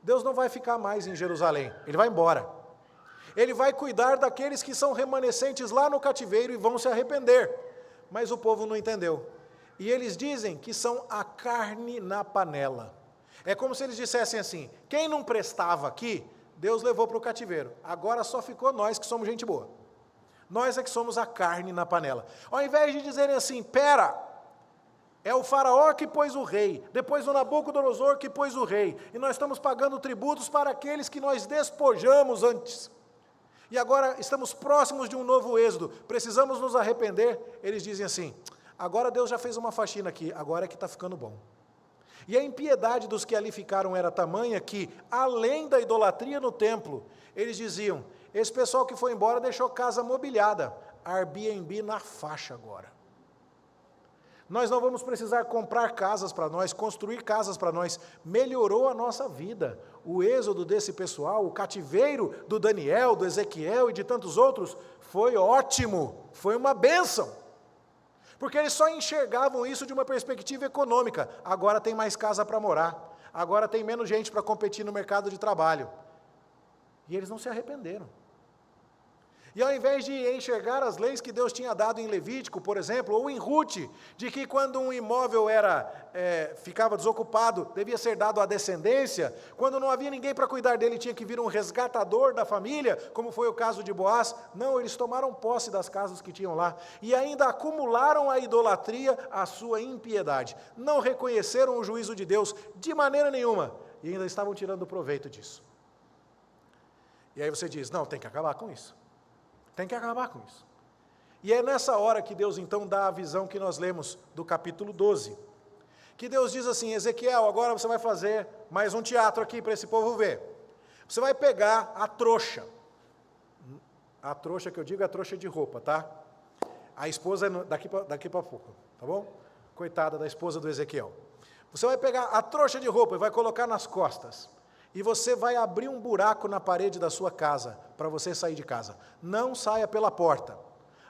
Deus não vai ficar mais em Jerusalém, Ele vai embora. Ele vai cuidar daqueles que são remanescentes lá no cativeiro e vão se arrepender. Mas o povo não entendeu. E eles dizem que são a carne na panela. É como se eles dissessem assim: quem não prestava aqui, Deus levou para o cativeiro. Agora só ficou nós que somos gente boa. Nós é que somos a carne na panela. Ao invés de dizerem assim: pera, é o faraó que pôs o rei, depois o Nabucodonosor que pôs o rei, e nós estamos pagando tributos para aqueles que nós despojamos antes. E agora estamos próximos de um novo êxodo, precisamos nos arrepender. Eles dizem assim: agora Deus já fez uma faxina aqui, agora é que está ficando bom. E a impiedade dos que ali ficaram era tamanha que, além da idolatria no templo, eles diziam: esse pessoal que foi embora deixou casa mobiliada, Airbnb na faixa agora. Nós não vamos precisar comprar casas para nós, construir casas para nós, melhorou a nossa vida. O êxodo desse pessoal, o cativeiro do Daniel, do Ezequiel e de tantos outros, foi ótimo, foi uma bênção. Porque eles só enxergavam isso de uma perspectiva econômica. Agora tem mais casa para morar, agora tem menos gente para competir no mercado de trabalho. E eles não se arrependeram. E ao invés de enxergar as leis que Deus tinha dado em Levítico, por exemplo, ou em Rute, de que quando um imóvel ficava desocupado, devia ser dado à descendência, quando não havia ninguém para cuidar dele, tinha que vir um resgatador da família, como foi o caso de Boaz. Não, eles tomaram posse das casas que tinham lá, e ainda acumularam a idolatria, a sua impiedade. Não reconheceram o juízo de Deus de maneira nenhuma, e ainda estavam tirando proveito disso. E aí você diz: não, tem que acabar com isso. Tem que acabar com isso. E é nessa hora que Deus então dá a visão que nós lemos do capítulo 12. Que Deus diz assim: Ezequiel, agora você vai fazer mais um teatro aqui para esse povo ver. Você vai pegar a trouxa que eu digo é a trouxa de roupa, tá? A esposa é daqui para pouco, tá bom? Coitada da esposa do Ezequiel. Você vai pegar a trouxa de roupa e vai colocar nas costas. E você vai abrir um buraco na parede da sua casa, para você sair de casa. Não saia pela porta.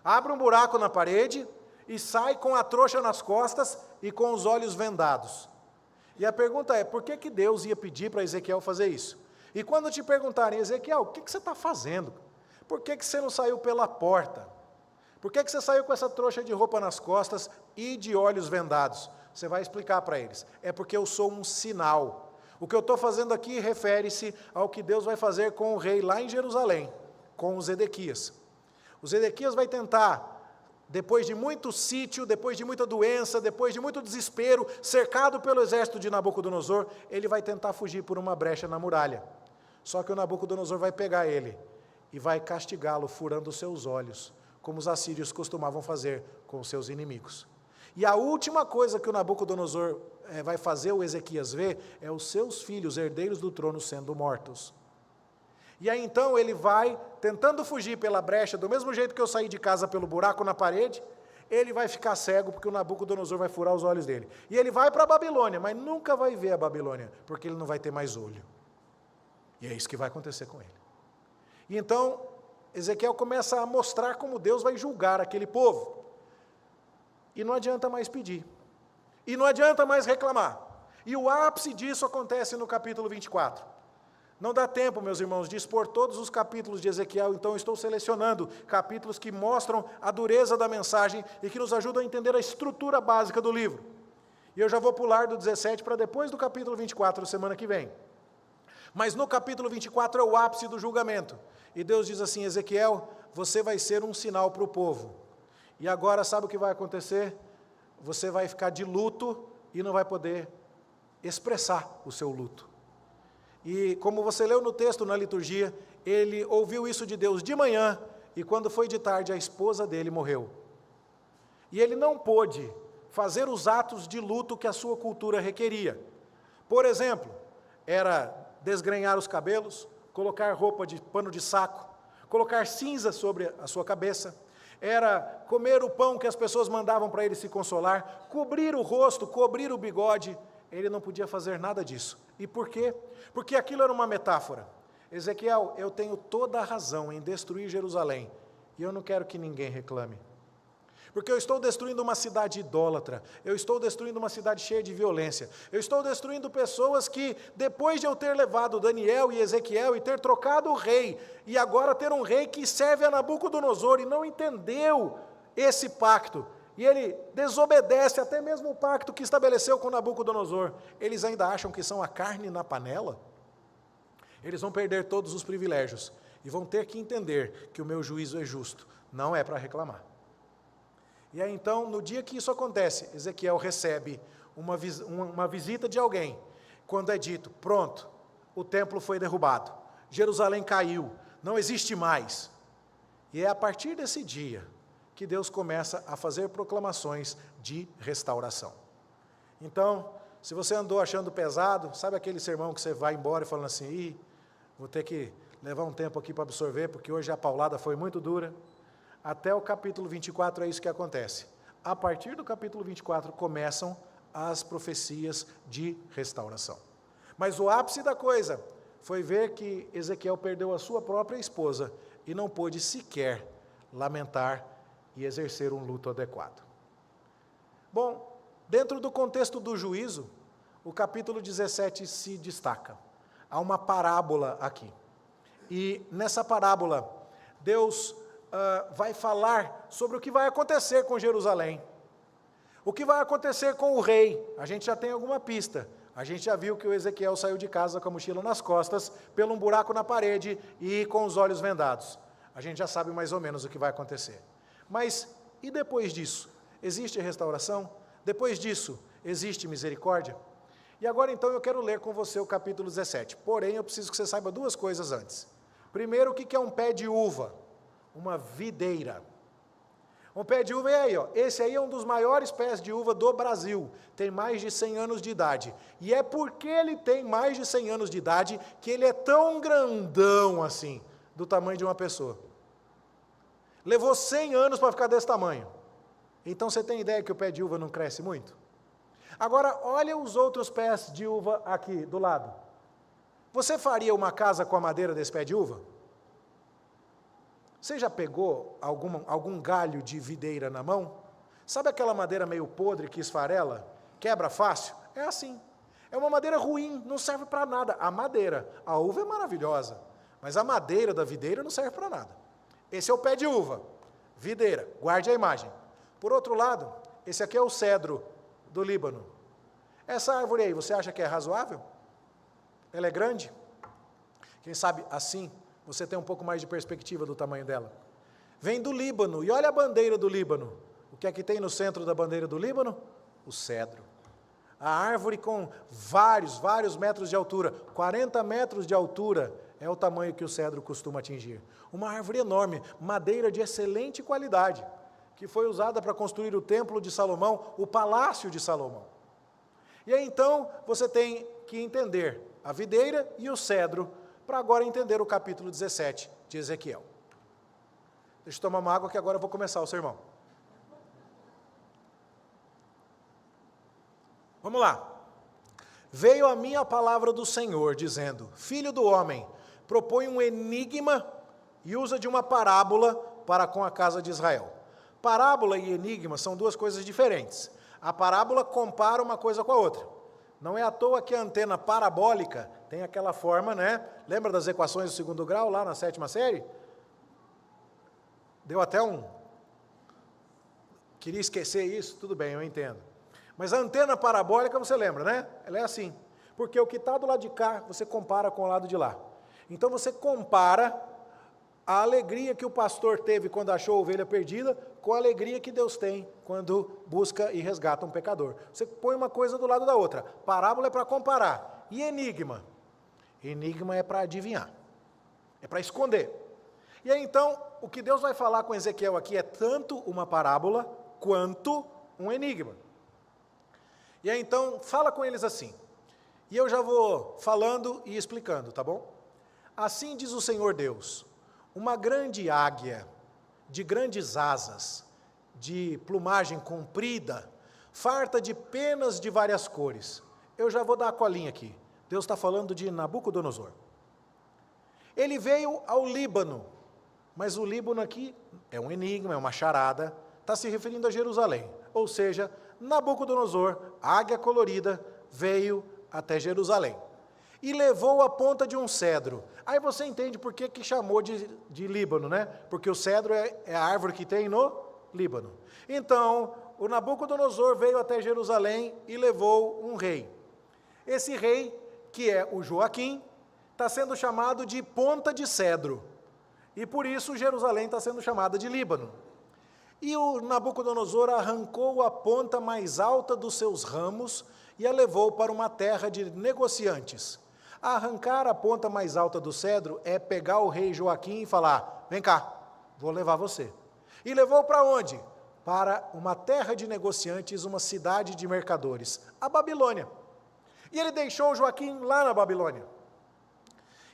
Abre um buraco na parede e sai com a trouxa nas costas e com os olhos vendados. E a pergunta é: por que Deus ia pedir para Ezequiel fazer isso? E quando te perguntarem: Ezequiel, o que você está fazendo? Por que você não saiu pela porta? Por que você saiu com essa trouxa de roupa nas costas e de olhos vendados? Você vai explicar para eles: é porque eu sou um sinal. O que eu estou fazendo aqui refere-se ao que Deus vai fazer com o rei lá em Jerusalém, com os Zedequias. O Zedequias vai tentar, depois de muito sítio, depois de muita doença, depois de muito desespero, cercado pelo exército de Nabucodonosor, ele vai tentar fugir por uma brecha na muralha. Só que o Nabucodonosor vai pegar ele e vai castigá-lo, furando os seus olhos, como os assírios costumavam fazer com os seus inimigos. E a última coisa que o Nabucodonosor vai fazer o Ezequias ver é os seus filhos, herdeiros do trono, sendo mortos. E aí então ele vai tentando fugir pela brecha, do mesmo jeito que eu saí de casa pelo buraco na parede, ele vai ficar cego porque o Nabucodonosor vai furar os olhos dele. E ele vai para a Babilônia, mas nunca vai ver a Babilônia, porque ele não vai ter mais olho. E é isso que vai acontecer com ele. E então Ezequiel começa a mostrar como Deus vai julgar aquele povo. E não adianta mais pedir. E não adianta mais reclamar. E o ápice disso acontece no capítulo 24. Não dá tempo, meus irmãos, de expor todos os capítulos de Ezequiel, então estou selecionando capítulos que mostram a dureza da mensagem e que nos ajudam a entender a estrutura básica do livro. E eu já vou pular do 17 para depois do capítulo 24, semana que vem. Mas no capítulo 24 é o ápice do julgamento. E Deus diz assim: Ezequiel, você vai ser um sinal para o povo. E agora sabe o que vai acontecer? Você vai ficar de luto e não vai poder expressar o seu luto. E como você leu no texto, na liturgia, ele ouviu isso de Deus de manhã, e quando foi de tarde, a esposa dele morreu. E ele não pôde fazer os atos de luto que a sua cultura requeria. Por exemplo, era desgrenhar os cabelos, colocar roupa de pano de saco, colocar cinza sobre a sua cabeça, era comer o pão que as pessoas mandavam para ele se consolar, cobrir o rosto, cobrir o bigode. Ele não podia fazer nada disso. E por quê? Porque aquilo era uma metáfora. Ezequiel, eu tenho toda a razão em destruir Jerusalém, e eu não quero que ninguém reclame. Porque eu estou destruindo uma cidade idólatra, eu estou destruindo uma cidade cheia de violência, eu estou destruindo pessoas que, depois de eu ter levado Daniel e Ezequiel e ter trocado o rei, e agora ter um rei que serve a Nabucodonosor e não entendeu esse pacto, e ele desobedece até mesmo o pacto que estabeleceu com Nabucodonosor, eles ainda acham que são a carne na panela? Eles vão perder todos os privilégios e vão ter que entender que o meu juízo é justo, não é para reclamar. E aí então, no dia que isso acontece, Ezequiel recebe uma visita de alguém, quando é dito: pronto, o templo foi derrubado, Jerusalém caiu, não existe mais. E é a partir desse dia que Deus começa a fazer proclamações de restauração. Então, se você andou achando pesado, sabe aquele sermão que você vai embora e falando assim: vou ter que levar um tempo aqui para absorver, porque hoje a paulada foi muito dura. Até o capítulo 24 é isso que acontece. A partir do capítulo 24 começam as profecias de restauração. Mas o ápice da coisa foi ver que Ezequiel perdeu a sua própria esposa e não pôde sequer lamentar e exercer um luto adequado. Bom, dentro do contexto do juízo, o capítulo 17 se destaca. Há uma parábola aqui. E nessa parábola, Deus vai falar sobre o que vai acontecer com Jerusalém. O que vai acontecer com o rei? A gente já tem alguma pista. A gente já viu que o Ezequiel saiu de casa com a mochila nas costas, pelo um buraco na parede e com os olhos vendados. A gente já sabe mais ou menos o que vai acontecer. Mas, e depois disso? Existe restauração? Depois disso, existe misericórdia? E agora então eu quero ler com você o capítulo 17. Porém, eu preciso que você saiba duas coisas antes. Primeiro, o que é um pé de uva? Uma videira. Um pé de uva é aí, ó. Esse aí é um dos maiores pés de uva do Brasil. Tem mais de 100 anos de idade. E é porque ele tem mais de 100 anos de idade que ele é tão grandão assim, do tamanho de uma pessoa. Levou 100 anos para ficar desse tamanho. Então você tem ideia que o pé de uva não cresce muito? Agora, olha os outros pés de uva aqui do lado. Você faria uma casa com a madeira desse pé de uva? Você já pegou algum galho de videira na mão? Sabe aquela madeira meio podre que esfarela? Quebra fácil? É assim. É uma madeira ruim, não serve para nada. A madeira, a uva é maravilhosa, mas a madeira da videira não serve para nada. Esse é o pé de uva, videira, guarde a imagem. Por outro lado, esse aqui é o cedro do Líbano. Essa árvore aí, você acha que é razoável? Ela é grande? Quem sabe assim você tem um pouco mais de perspectiva do tamanho dela. Vem do Líbano, e olha a bandeira do Líbano. O que é que tem no centro da bandeira do Líbano? O cedro. A árvore com vários metros de altura, 40 metros de altura, é o tamanho que o cedro costuma atingir. Uma árvore enorme, madeira de excelente qualidade, que foi usada para construir o templo de Salomão, o palácio de Salomão. E aí então, você tem que entender, a videira e o cedro para agora entender o capítulo 17 de Ezequiel. Deixa eu tomar uma água que agora eu vou começar o sermão. Vamos lá. Veio a mim a palavra do Senhor, dizendo: Filho do homem, propõe um enigma e usa de uma parábola para com a casa de Israel. Parábola e enigma são duas coisas diferentes. A parábola compara uma coisa com a outra. Não é à toa que a antena parabólica tem aquela forma, né? Lembra das equações do segundo grau, lá na 7ª série? Deu até um... Queria esquecer isso, tudo bem, eu entendo. Mas a antena parabólica, você lembra, né? Ela é assim. Porque o que está do lado de cá, você compara com o lado de lá. Então você compara a alegria que o pastor teve quando achou a ovelha perdida com a alegria que Deus tem quando busca e resgata um pecador. Você põe uma coisa do lado da outra. Parábola é para comparar. E enigma? Enigma é para adivinhar. É para esconder. E aí então, o que Deus vai falar com Ezequiel aqui é tanto uma parábola quanto um enigma. E aí então, fala com eles assim. E eu já vou falando e explicando, tá bom? Assim diz o Senhor Deus: uma grande águia, de grandes asas, de plumagem comprida, farta de penas de várias cores. Eu já vou dar a colinha aqui. Deus está falando de Nabucodonosor. Ele veio ao Líbano, mas o Líbano aqui é um enigma, é uma charada, está se referindo a Jerusalém. Ou seja, Nabucodonosor, águia colorida, veio até Jerusalém e levou a ponta de um cedro. Aí você entende por que chamou de Líbano, né? Porque o cedro é a árvore que tem no Líbano. Então, o Nabucodonosor veio até Jerusalém e levou um rei. Esse rei, que é o Joaquim, está sendo chamado de ponta de cedro. E por isso Jerusalém está sendo chamada de Líbano. E o Nabucodonosor arrancou a ponta mais alta dos seus ramos e a levou para uma terra de negociantes. Arrancar a ponta mais alta do cedro é pegar o rei Joaquim e falar: vem cá, vou levar você. E levou para onde? Para uma terra de negociantes, uma cidade de mercadores, a Babilônia. E ele deixou Joaquim lá na Babilônia.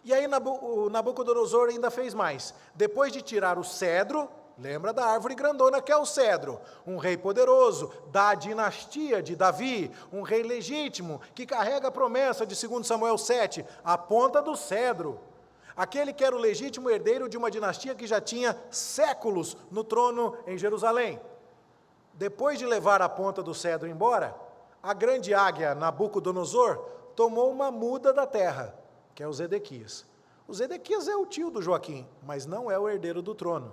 E aí o Nabucodonosor ainda fez mais. Depois de tirar o cedro, lembra da árvore grandona que é o cedro, um rei poderoso, da dinastia de Davi, um rei legítimo, que carrega a promessa de 2 Samuel 7, a ponta do cedro. Aquele que era o legítimo herdeiro de uma dinastia que já tinha séculos no trono em Jerusalém. Depois de levar a ponta do cedro embora, a grande águia Nabucodonosor tomou uma muda da terra, que é o Zedequias. O Zedequias é o tio do Joaquim, mas não é o herdeiro do trono.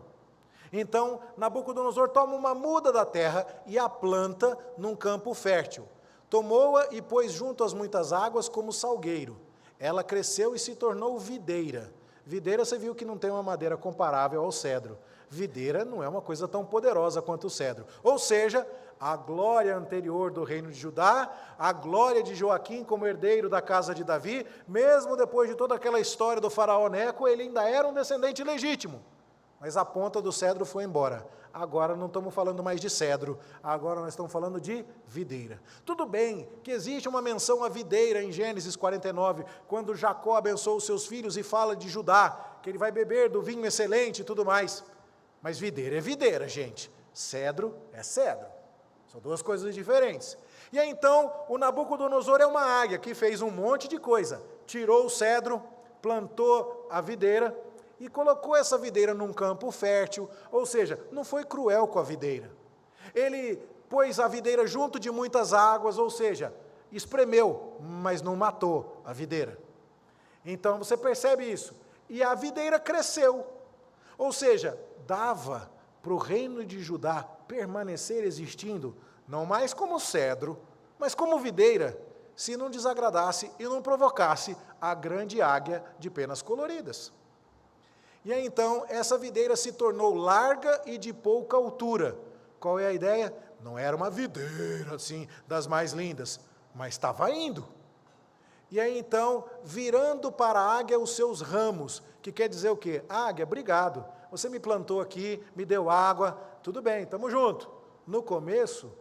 Então, Nabucodonosor toma uma muda da terra e a planta num campo fértil. Tomou-a e pôs junto às muitas águas como salgueiro. Ela cresceu e se tornou videira. Videira, você viu que não tem uma madeira comparável ao cedro. Videira não é uma coisa tão poderosa quanto o cedro. Ou seja, a glória anterior do reino de Judá, a glória de Joaquim como herdeiro da casa de Davi, mesmo depois de toda aquela história do faraó Neco, ele ainda era um descendente legítimo. Mas a ponta do cedro foi embora. Agora não estamos falando mais de cedro, agora nós estamos falando de videira. Tudo bem que existe uma menção à videira em Gênesis 49, quando Jacó abençoa os seus filhos e fala de Judá, que ele vai beber do vinho excelente e tudo mais. Mas videira é videira, gente. Cedro é cedro. São duas coisas diferentes. E aí então, o Nabucodonosor é uma águia que fez um monte de coisa. Tirou o cedro, plantou a videira, e colocou essa videira num campo fértil, ou seja, não foi cruel com a videira. Ele pôs a videira junto de muitas águas, ou seja, espremeu, mas não matou a videira. Então você percebe isso. E a videira cresceu, ou seja, dava para o reino de Judá permanecer existindo, não mais como cedro, mas como videira, se não desagradasse e não provocasse a grande águia de penas coloridas. E aí, então, essa videira se tornou larga e de pouca altura. Qual é a ideia? Não era uma videira, assim, das mais lindas, mas estava indo. E aí, então, virando para a águia os seus ramos, que quer dizer o quê? Águia, obrigado, você me plantou aqui, me deu água, tudo bem, estamos juntos. No começo,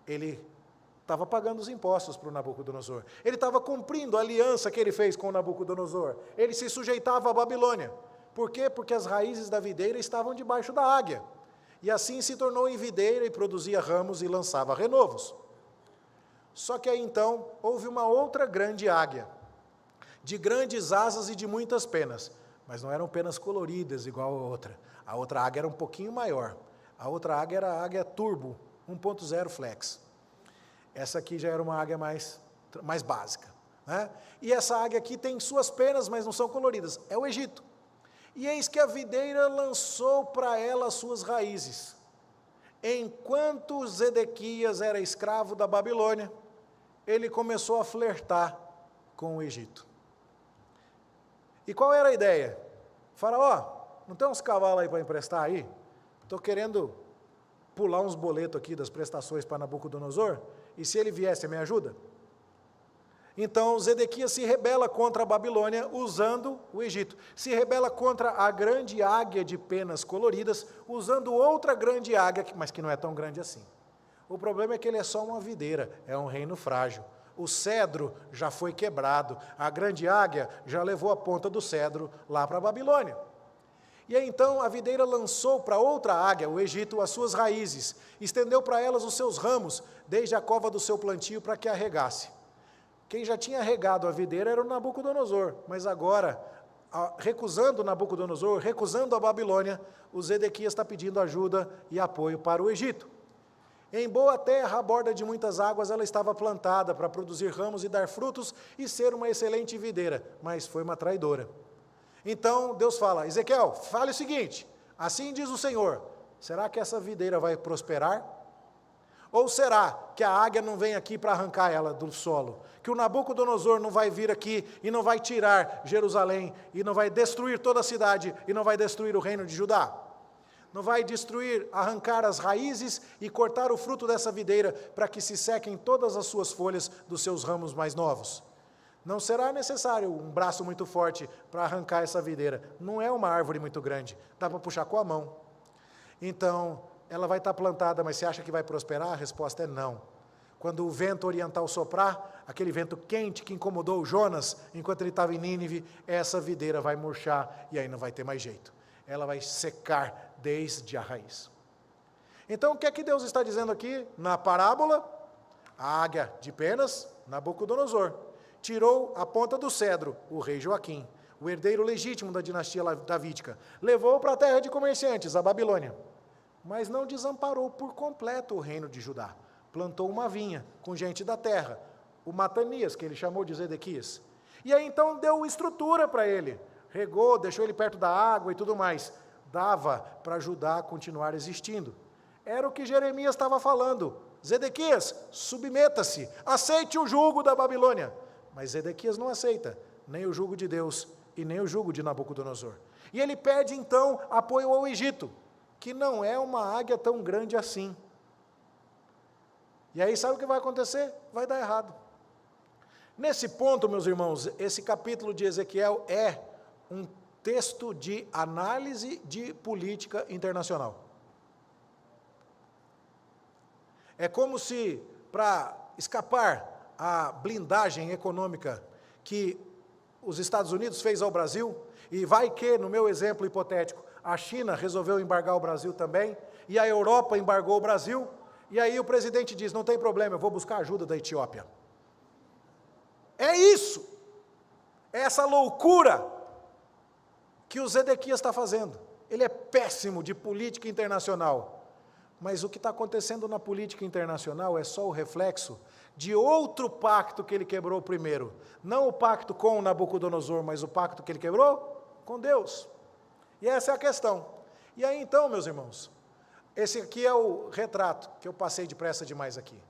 ele Estava pagando os impostos para o Nabucodonosor. Ele estava cumprindo a aliança que ele fez com o Nabucodonosor. Ele se sujeitava à Babilônia. Por quê? Porque as raízes da videira estavam debaixo da águia. E assim se tornou em videira e produzia ramos e lançava renovos. Só que aí então houve uma outra grande águia, de grandes asas e de muitas penas. Mas não eram penas coloridas igual a outra. A outra águia era um pouquinho maior. A outra águia era a águia Turbo 1.0 Flex. Essa aqui já era uma águia mais básica, né? E essa águia aqui tem suas penas, mas não são coloridas. É o Egito. E eis que a videira lançou para ela as suas raízes. Enquanto Zedequias era escravo da Babilônia, ele começou a flertar com o Egito. E qual era a ideia? Faraó, não tem uns cavalos aí para emprestar aí? Estou querendo pular uns boletos aqui das prestações para Nabucodonosor, e se ele vier, você me ajuda? Então, Zedequias se rebela contra a Babilônia usando o Egito. Se rebela contra a grande águia de penas coloridas, usando outra grande águia, mas que não é tão grande assim. O problema é que ele é só uma videira, é um reino frágil. O cedro já foi quebrado, a grande águia já levou a ponta do cedro lá para a Babilônia. E aí então a videira lançou para outra águia, o Egito, as suas raízes, estendeu para elas os seus ramos, desde a cova do seu plantio para que a regasse. Quem já tinha regado a videira era o Nabucodonosor, mas agora, recusando Nabucodonosor, recusando a Babilônia, o Zedequias está pedindo ajuda e apoio para o Egito. Em boa terra, à borda de muitas águas, ela estava plantada para produzir ramos e dar frutos e ser uma excelente videira, mas foi uma traidora. Então Deus fala, Ezequiel, fale o seguinte, assim diz o Senhor, será que essa videira vai prosperar? Ou será que a águia não vem aqui para arrancar ela do solo? Que o Nabucodonosor não vai vir aqui e não vai tirar Jerusalém, e não vai destruir toda a cidade, e não vai destruir o reino de Judá? Não vai destruir, arrancar as raízes e cortar o fruto dessa videira para que se sequem todas as suas folhas dos seus ramos mais novos? Não será necessário um braço muito forte para arrancar essa videira. Não é uma árvore muito grande, dá para puxar com a mão. Então, ela vai estar plantada, mas você acha que vai prosperar? A resposta é não. Quando o vento oriental soprar, aquele vento quente que incomodou Jonas enquanto ele estava em Nínive, essa videira vai murchar e aí não vai ter mais jeito. Ela vai secar desde a raiz. Então, o que é que Deus está dizendo aqui na parábola? A águia de penas, Nabucodonosor, tirou a ponta do cedro, o rei Joaquim, o herdeiro legítimo da dinastia davídica, levou para a terra de comerciantes, a Babilônia, mas não desamparou por completo o reino de Judá. Plantou uma vinha com gente da terra, o Matanias, que ele chamou de Zedequias. E aí então deu estrutura para ele, regou, deixou ele perto da água e tudo mais. Dava para Judá continuar existindo. Era o que Jeremias estava falando. Zedequias, submeta-se, aceite o jugo da Babilônia. Mas Zedequias não aceita, nem o jugo de Deus e nem o jugo de Nabucodonosor. E ele pede então apoio ao Egito, que não é uma águia tão grande assim. E aí sabe o que vai acontecer? Vai dar errado. Nesse ponto, meus irmãos, esse capítulo de Ezequiel é um texto de análise de política internacional. É como se, para escapar à blindagem econômica que os Estados Unidos fez ao Brasil, e vai que, no meu exemplo hipotético, a China resolveu embargar o Brasil também, e a Europa embargou o Brasil, e aí o presidente diz, não tem problema, eu vou buscar ajuda da Etiópia. É isso, é essa loucura que o Zedequias está fazendo. Ele é péssimo de política internacional, mas o que está acontecendo na política internacional é só o reflexo de outro pacto que ele quebrou primeiro. Não o pacto com Nabucodonosor, mas o pacto que ele quebrou com Deus. E essa é a questão. E aí então, meus irmãos, esse aqui é o retrato, que eu passei depressa demais aqui.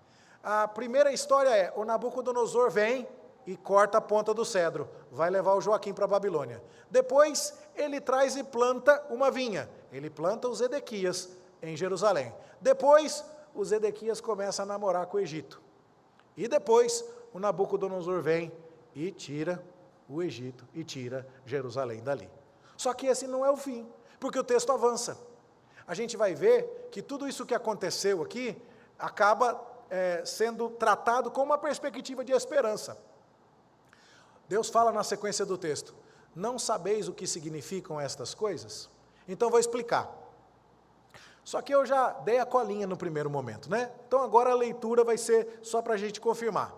A primeira história é, o Nabucodonosor vem e corta a ponta do cedro, vai levar o Joaquim para a Babilônia. Depois, ele traz e planta uma vinha. Ele planta os Edequias em Jerusalém. Depois, os Edequias começam a namorar com o Egito. E depois, o Nabucodonosor vem e tira o Egito e tira Jerusalém dali. Só que esse não é o fim, porque o texto avança. A gente vai ver que tudo isso que aconteceu aqui acaba sendo tratado com uma perspectiva de esperança. Deus fala na sequência do texto: não sabeis o que significam estas coisas? Então vou explicar. Só que eu já dei a colinha no primeiro momento, né? Então agora a leitura vai ser só para a gente confirmar.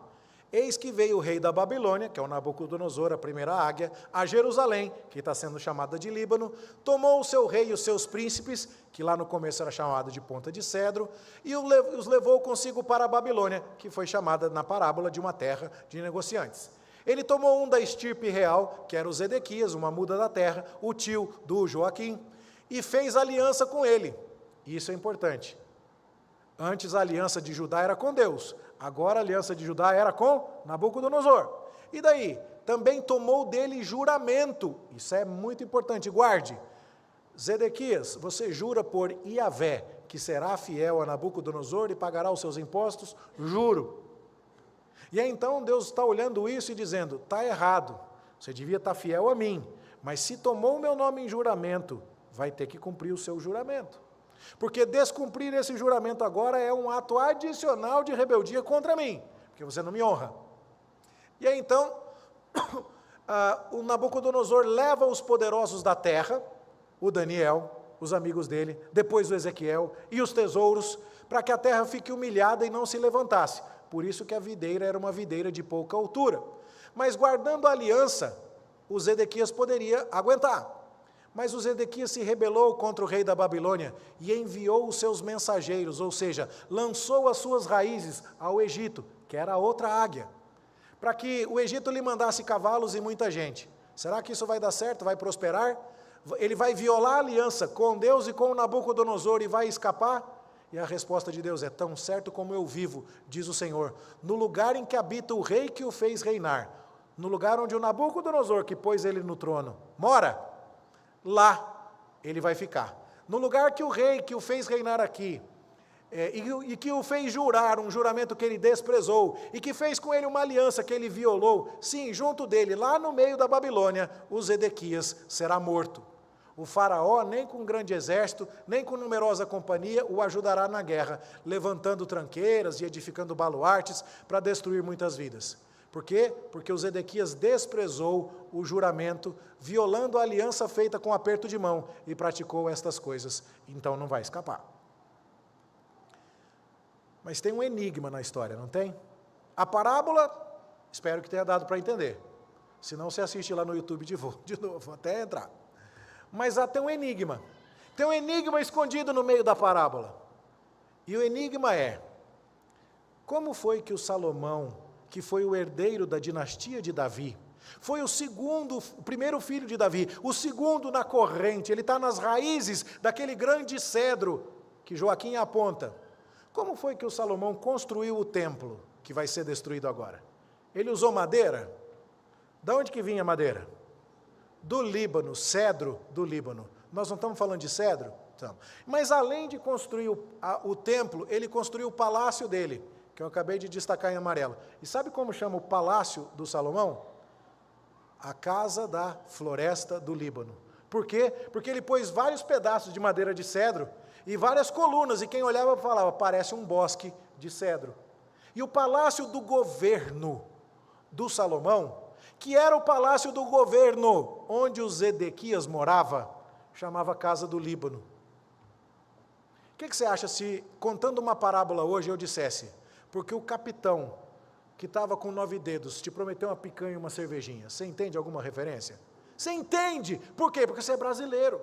Eis que veio o rei da Babilônia, que é o Nabucodonosor, a primeira águia, a Jerusalém, que está sendo chamada de Líbano, tomou o seu rei e os seus príncipes, que lá no começo era chamado de Ponta de Cedro, e os levou consigo para a Babilônia, que foi chamada na parábola de uma terra de negociantes. Ele tomou um da estirpe real, que era o Zedequias, uma muda da terra, o tio do Joaquim, e fez aliança com ele. Isso é importante. Antes a aliança de Judá era com Deus, agora a aliança de Judá era com Nabucodonosor. E daí? Também tomou dele juramento. Isso é muito importante, guarde. Zedequias, você jura por Iavé, que será fiel a Nabucodonosor e pagará os seus impostos? Juro. E aí então Deus está olhando isso e dizendo: está errado, você devia estar fiel a mim, mas se tomou o meu nome em juramento, vai ter que cumprir o seu juramento. Porque descumprir esse juramento agora é um ato adicional de rebeldia contra mim, porque você não me honra. E aí então, o Nabucodonosor leva os poderosos da terra, o Daniel, os amigos dele, depois o Ezequiel e os tesouros, para que a terra fique humilhada e não se levantasse. Por isso que a videira era uma videira de pouca altura. Mas guardando a aliança, o Zedequias poderia aguentar. Mas o Zedequias se rebelou contra o rei da Babilônia e enviou os seus mensageiros, ou seja, lançou as suas raízes ao Egito, que era a outra águia, para que o Egito lhe mandasse cavalos e muita gente. Será que isso vai dar certo? Vai prosperar? Ele vai violar a aliança com Deus e com Nabucodonosor e vai escapar? E a resposta de Deus é: tão certo como eu vivo, diz o Senhor, no lugar em que habita o rei que o fez reinar, no lugar onde o Nabucodonosor, que pôs ele no trono, mora, lá ele vai ficar. No lugar que o rei que o fez reinar aqui, e que o fez jurar um juramento que ele desprezou, e que fez com ele uma aliança que ele violou, sim, junto dele, lá no meio da Babilônia, o Zedequias será morto. O faraó, nem com grande exército, nem com numerosa companhia, o ajudará na guerra, levantando tranqueiras e edificando baluartes para destruir muitas vidas. Por quê? Porque o Zedequias desprezou o juramento, violando a aliança feita com aperto de mão, e praticou estas coisas, então não vai escapar. Mas tem um enigma na história, não tem? A parábola, espero que tenha dado para entender. Se não, você assiste lá no YouTube de novo, até entrar. Mas há tem um enigma. Tem um enigma escondido no meio da parábola. E o enigma é: como foi que o Salomão, que foi o herdeiro da dinastia de Davi, foi o primeiro filho de Davi, o segundo na corrente, ele está nas raízes daquele grande cedro que Joaquim aponta. Como foi que o Salomão construiu o templo que vai ser destruído agora? Ele usou madeira? De onde que vinha a madeira? Do Líbano, cedro do Líbano. Nós não estamos falando de cedro? Estamos. Mas além de construir o templo, ele construiu o palácio dele, que eu acabei de destacar em amarelo. E sabe como chama o palácio do Salomão? A casa da floresta do Líbano. Por quê? Porque ele pôs vários pedaços de madeira de cedro e várias colunas, e quem olhava falava: parece um bosque de cedro. E o palácio do governo do Salomão, que era o palácio do governo onde o Zedequias morava, chamava Casa do Líbano. O que você acha se, contando uma parábola hoje, eu dissesse: porque o capitão que estava com 9 dedos te prometeu uma picanha e uma cervejinha? Você entende alguma referência? Você entende? Por quê? Porque você é brasileiro.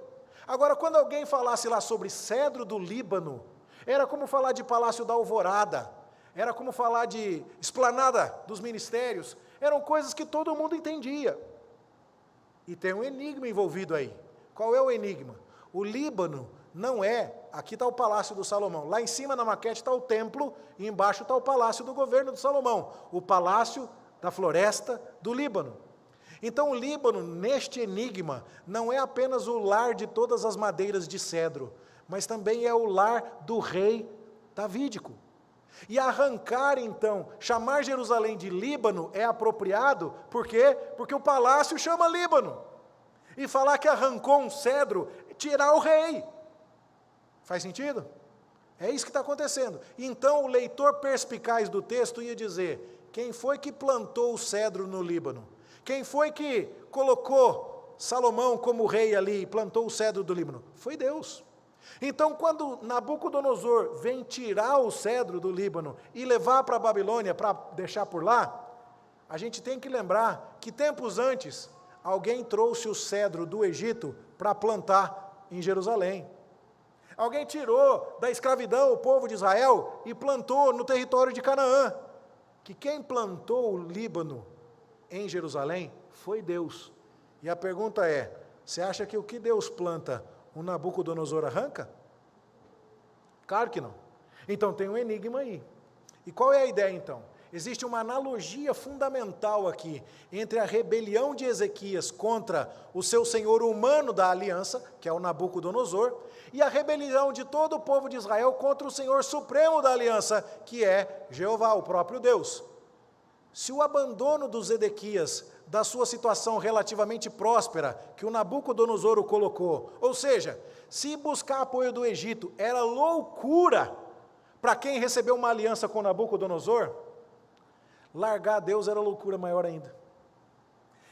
Agora, quando alguém falasse lá sobre cedro do Líbano, era como falar de Palácio da Alvorada, era como falar de Esplanada dos Ministérios, eram coisas que todo mundo entendia. E tem um enigma envolvido aí. Qual é o enigma? O Líbano não é, aqui está o Palácio do Salomão, lá em cima na maquete está o templo, e embaixo está o Palácio do Governo do Salomão, o Palácio da Floresta do Líbano. Então o Líbano, neste enigma, não é apenas o lar de todas as madeiras de cedro, mas também é o lar do rei davídico. E arrancar então, chamar Jerusalém de Líbano é apropriado, por quê? Porque o palácio chama Líbano. E falar que arrancou um cedro, tirar o rei. Faz sentido? É isso que está acontecendo. Então o leitor perspicaz do texto ia dizer: quem foi que plantou o cedro no Líbano? Quem foi que colocou Salomão como rei ali e plantou o cedro do Líbano? Foi Deus. Então, quando Nabucodonosor vem tirar o cedro do Líbano e levar para a Babilônia para deixar por lá, a gente tem que lembrar que tempos antes, alguém trouxe o cedro do Egito para plantar em Jerusalém. Alguém tirou da escravidão o povo de Israel e plantou no território de Canaã. Que quem plantou o Líbano em Jerusalém foi Deus. E a pergunta é: você acha que o que Deus planta, o Nabucodonosor arranca? Claro que não. Então tem um enigma aí. E qual é a ideia então? Existe uma analogia fundamental aqui entre a rebelião de Ezequias contra o seu senhor humano da aliança, que é o Nabucodonosor, e a rebelião de todo o povo de Israel contra o Senhor supremo da aliança, que é Jeová, o próprio Deus. Se o abandono dos Ezequias da sua situação relativamente próspera, que o Nabucodonosor o colocou, ou seja, se buscar apoio do Egito era loucura para quem recebeu uma aliança com Nabucodonosor, largar Deus era loucura maior ainda.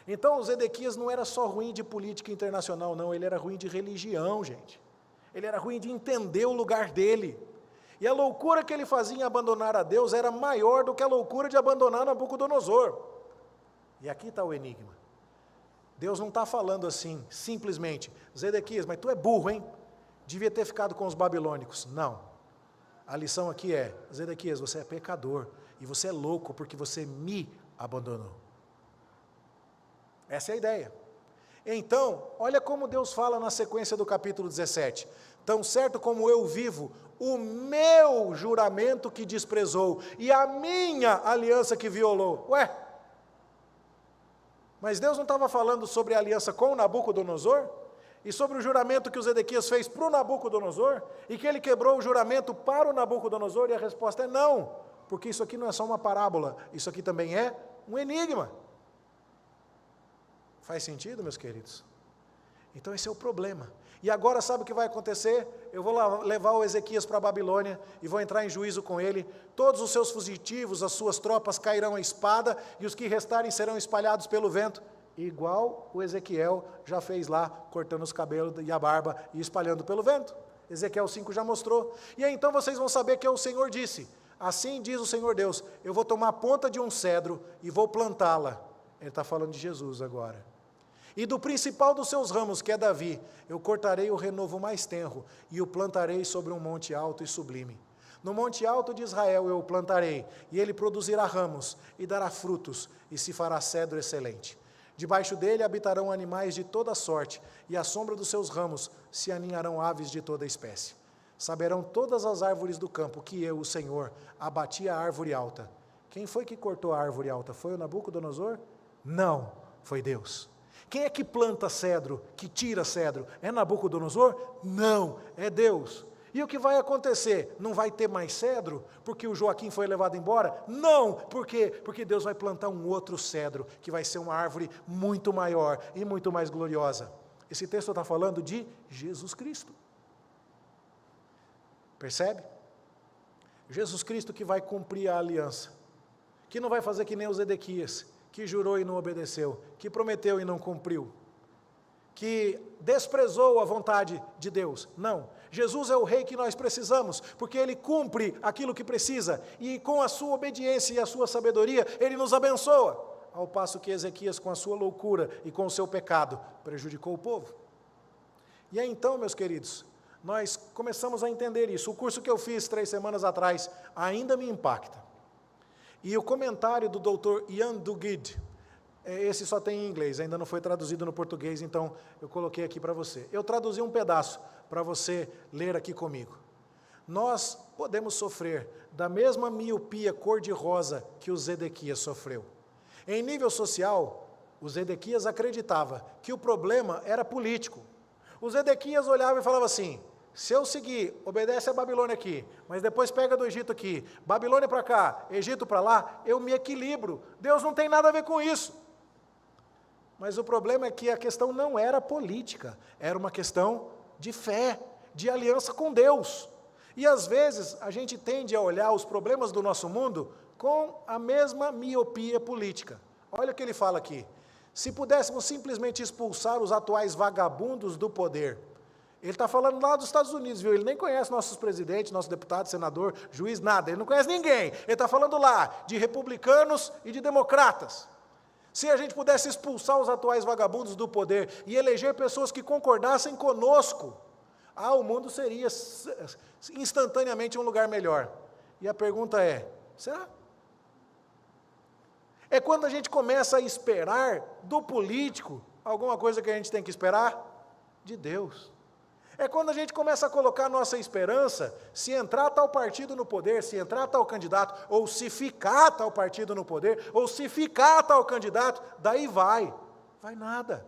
Então o Zedequias não era só ruim de política internacional, não, ele era ruim de religião, gente. Ele era ruim de entender o lugar dele. E a loucura que ele fazia em abandonar a Deus era maior do que a loucura de abandonar Nabucodonosor. E aqui está o enigma. Deus não está falando assim, simplesmente: Zedequias, mas tu é burro, hein? Devia ter ficado com os babilônicos. Não. A lição aqui é: Zedequias, você é pecador. E você é louco porque você me abandonou. Essa é a ideia. Então, olha como Deus fala na sequência do capítulo 17. Tão certo como eu vivo, o meu juramento que desprezou e a minha aliança que violou. Ué, mas Deus não estava falando sobre a aliança com o Nabucodonosor? E sobre o juramento que o Zedequias fez para o Nabucodonosor? E que ele quebrou o juramento para o Nabucodonosor? E a resposta é não. Porque isso aqui não é só uma parábola, isso aqui também é um enigma. Faz sentido, meus queridos? Então esse é o problema. E agora sabe o que vai acontecer? Eu vou levar o Ezequias para a Babilônia e vou entrar em juízo com ele. Todos os seus fugitivos, as suas tropas cairão à espada e os que restarem serão espalhados pelo vento, igual o Ezequiel já fez lá, cortando os cabelos e a barba e espalhando pelo vento. Ezequiel 5 já mostrou. E aí então vocês vão saber que o Senhor disse: assim diz o Senhor Deus, eu vou tomar a ponta de um cedro e vou plantá-la. Ele está falando de Jesus agora. E do principal dos seus ramos, que é Davi, eu cortarei o renovo mais tenro e o plantarei sobre um monte alto e sublime. No monte alto de Israel eu o plantarei, e ele produzirá ramos e dará frutos, e se fará cedro excelente. Debaixo dele habitarão animais de toda sorte, e à sombra dos seus ramos se aninharão aves de toda espécie. Saberão todas as árvores do campo que eu, o Senhor, abati a árvore alta. Quem foi que cortou a árvore alta? Foi o Nabucodonosor? Não, foi Deus. Quem é que planta cedro, que tira cedro? É Nabucodonosor? Não, é Deus. E o que vai acontecer? Não vai ter mais cedro, porque o Joaquim foi levado embora? Não, por quê? Porque Deus vai plantar um outro cedro, que vai ser uma árvore muito maior e muito mais gloriosa. Esse texto está falando de Jesus Cristo. Percebe? Jesus Cristo que vai cumprir a aliança, que não vai fazer que nem os Zedequias, que jurou e não obedeceu, que prometeu e não cumpriu, que desprezou a vontade de Deus. Não, Jesus é o rei que nós precisamos, porque ele cumpre aquilo que precisa, e com a sua obediência e a sua sabedoria, ele nos abençoa, ao passo que Ezequias, com a sua loucura e com o seu pecado, prejudicou o povo. E aí então, meus queridos, nós começamos a entender isso. O curso que eu fiz 3 semanas atrás ainda me impacta. E o comentário do Dr. Ian Duguid, esse só tem em inglês, ainda não foi traduzido no português, então eu coloquei aqui para você. Eu traduzi um pedaço para você ler aqui comigo. Nós podemos sofrer da mesma miopia cor-de-rosa que o Zedequias sofreu. Em nível social, o Zedequias acreditava que o problema era político. O Zedequias olhava e falava assim: se eu seguir, obedece a Babilônia aqui, mas depois pega do Egito aqui, Babilônia para cá, Egito para lá, eu me equilibro. Deus não tem nada a ver com isso. Mas o problema é que a questão não era política, era uma questão de fé, de aliança com Deus. E às vezes a gente tende a olhar os problemas do nosso mundo com a mesma miopia política. Olha o que ele fala aqui. Se pudéssemos simplesmente expulsar os atuais vagabundos do poder. Ele está falando lá dos Estados Unidos, viu? Ele nem conhece nossos presidentes, nossos deputados, senador, juiz, nada. Ele não conhece ninguém. Ele está falando lá de republicanos e de democratas. Se a gente pudesse expulsar os atuais vagabundos do poder e eleger pessoas que concordassem conosco, o mundo seria instantaneamente um lugar melhor. E a pergunta é, será? É quando a gente começa a esperar do político alguma coisa que a gente tem que esperar de Deus. É quando a gente começa a colocar nossa esperança, se entrar tal partido no poder, se entrar tal candidato, ou se ficar tal partido no poder, ou se ficar tal candidato, daí vai nada.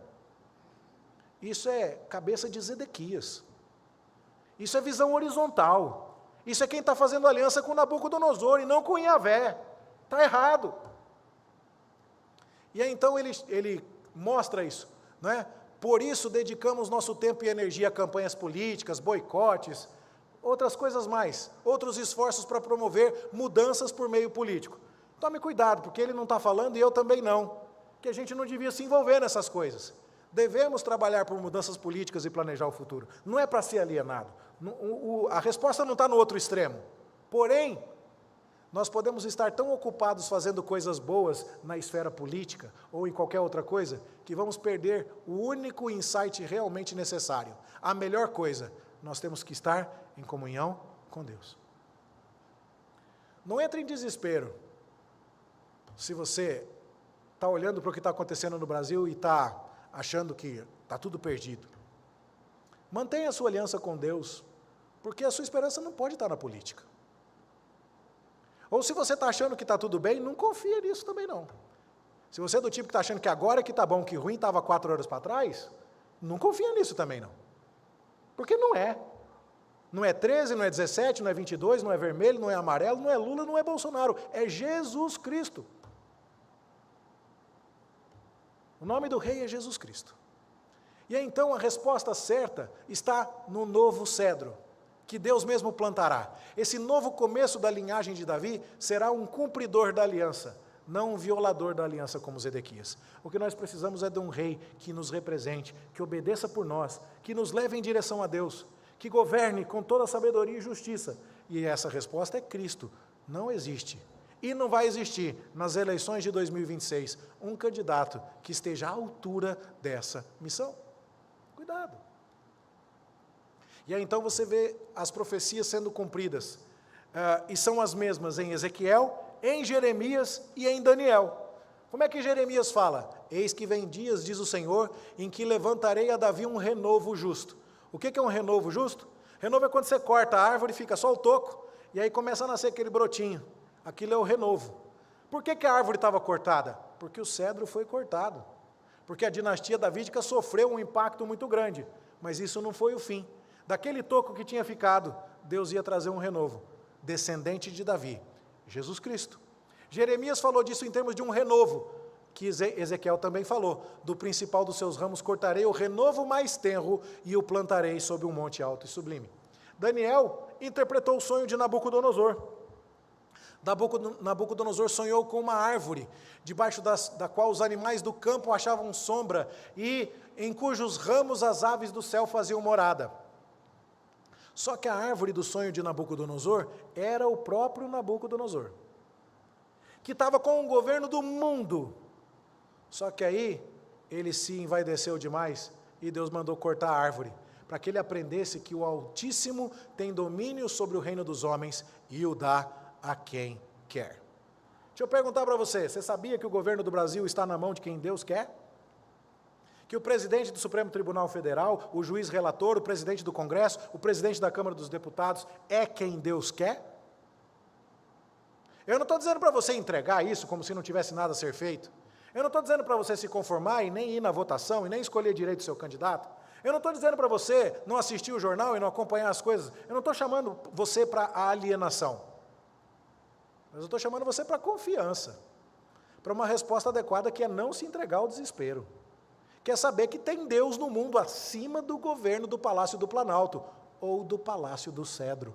Isso é cabeça de Zedequias. Isso é visão horizontal. Isso é quem está fazendo aliança com Nabucodonosor e não com Yahvé. Está errado. E aí então ele mostra isso, não é? Por isso dedicamos nosso tempo e energia a campanhas políticas, boicotes, outras coisas mais, outros esforços para promover mudanças por meio político. Tome cuidado, porque ele não está falando e eu também não, que a gente não devia se envolver nessas coisas. Devemos trabalhar por mudanças políticas e planejar o futuro. Não é para ser alienado. A resposta não está no outro extremo. Porém, nós podemos estar tão ocupados fazendo coisas boas na esfera política ou em qualquer outra coisa, que vamos perder o único insight realmente necessário. A melhor coisa, nós temos que estar em comunhão com Deus. Não entre em desespero se você está olhando para o que está acontecendo no Brasil e está achando que está tudo perdido. Mantenha a sua aliança com Deus, porque a sua esperança não pode estar na política. Ou se você está achando que está tudo bem, não confia nisso também não. Se você é do tipo que está achando que agora que está bom, que ruim estava 4 horas para trás, não confia nisso também não. Porque não é. Não é 13, não é 17, não é 22, não é vermelho, não é amarelo, não é Lula, não é Bolsonaro. É Jesus Cristo. O nome do rei é Jesus Cristo. E aí, então a resposta certa está no novo cedro, que Deus mesmo plantará. Esse novo começo da linhagem de Davi será um cumpridor da aliança, não um violador da aliança como Zedequias. O que nós precisamos é de um rei que nos represente, que obedeça por nós, que nos leve em direção a Deus, que governe com toda sabedoria e justiça. E essa resposta é Cristo. Não existe, e não vai existir, nas eleições de 2026, um candidato que esteja à altura dessa missão. Cuidado. E aí então você vê as profecias sendo cumpridas, e são as mesmas em Ezequiel, em Jeremias e em Daniel. Como é que Jeremias fala? Eis que vem dias, diz o Senhor, em que levantarei a Davi um renovo justo. O que é um renovo justo? Renovo é quando você corta a árvore e fica só o toco, e aí começa a nascer aquele brotinho. Aquilo é o renovo. Por que a árvore estava cortada? Porque o cedro foi cortado. Porque a dinastia davídica sofreu um impacto muito grande, mas isso não foi o fim. Daquele toco que tinha ficado, Deus ia trazer um renovo, descendente de Davi, Jesus Cristo. Jeremias falou disso em termos de um renovo, que Ezequiel também falou, do principal dos seus ramos cortarei o renovo mais tenro e o plantarei sob um monte alto e sublime. Daniel interpretou o sonho de Nabucodonosor. Nabucodonosor sonhou com uma árvore, debaixo da qual os animais do campo achavam sombra e em cujos ramos as aves do céu faziam morada. Só que a árvore do sonho de Nabucodonosor era o próprio Nabucodonosor, que estava com o governo do mundo. Só que aí ele se envaideceu demais e Deus mandou cortar a árvore, para que ele aprendesse que o Altíssimo tem domínio sobre o reino dos homens e o dá a quem quer. Deixa eu perguntar para você, você sabia que o governo do Brasil está na mão de quem Deus quer? Que o presidente do Supremo Tribunal Federal, o juiz relator, o presidente do Congresso, o presidente da Câmara dos Deputados é quem Deus quer? Eu não estou dizendo para você entregar isso como se não tivesse nada a ser feito. Eu não estou dizendo para você se conformar e nem ir na votação e nem escolher direito o seu candidato. Eu não estou dizendo para você não assistir o jornal e não acompanhar as coisas. Eu não estou chamando você para a alienação. Mas eu estou chamando você para a confiança, para uma resposta adequada que é não se entregar ao desespero. Que é saber que tem Deus no mundo acima do governo do Palácio do Planalto ou do Palácio do Cedro.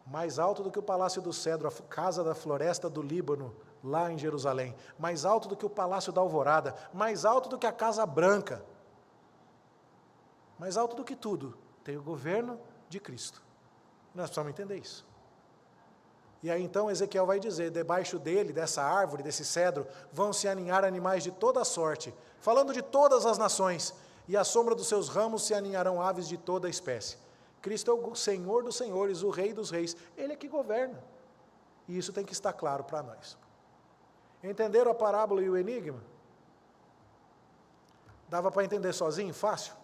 mais alto do que o Palácio do Cedro, a casa da floresta do Líbano, lá em Jerusalém, mais alto do que o Palácio da Alvorada, mais alto do que a Casa Branca, mais alto do que tudo, tem o governo de Cristo. Nós precisamos entender isso. E aí então Ezequiel vai dizer, debaixo dele, dessa árvore, desse cedro, vão se aninhar animais de toda sorte, falando de todas as nações, e à sombra dos seus ramos se aninharão aves de toda espécie. Cristo é o Senhor dos senhores, o Rei dos reis, Ele é que governa. E isso tem que estar claro para nós. Entenderam a parábola e o enigma? Dava para entender sozinho, fácil?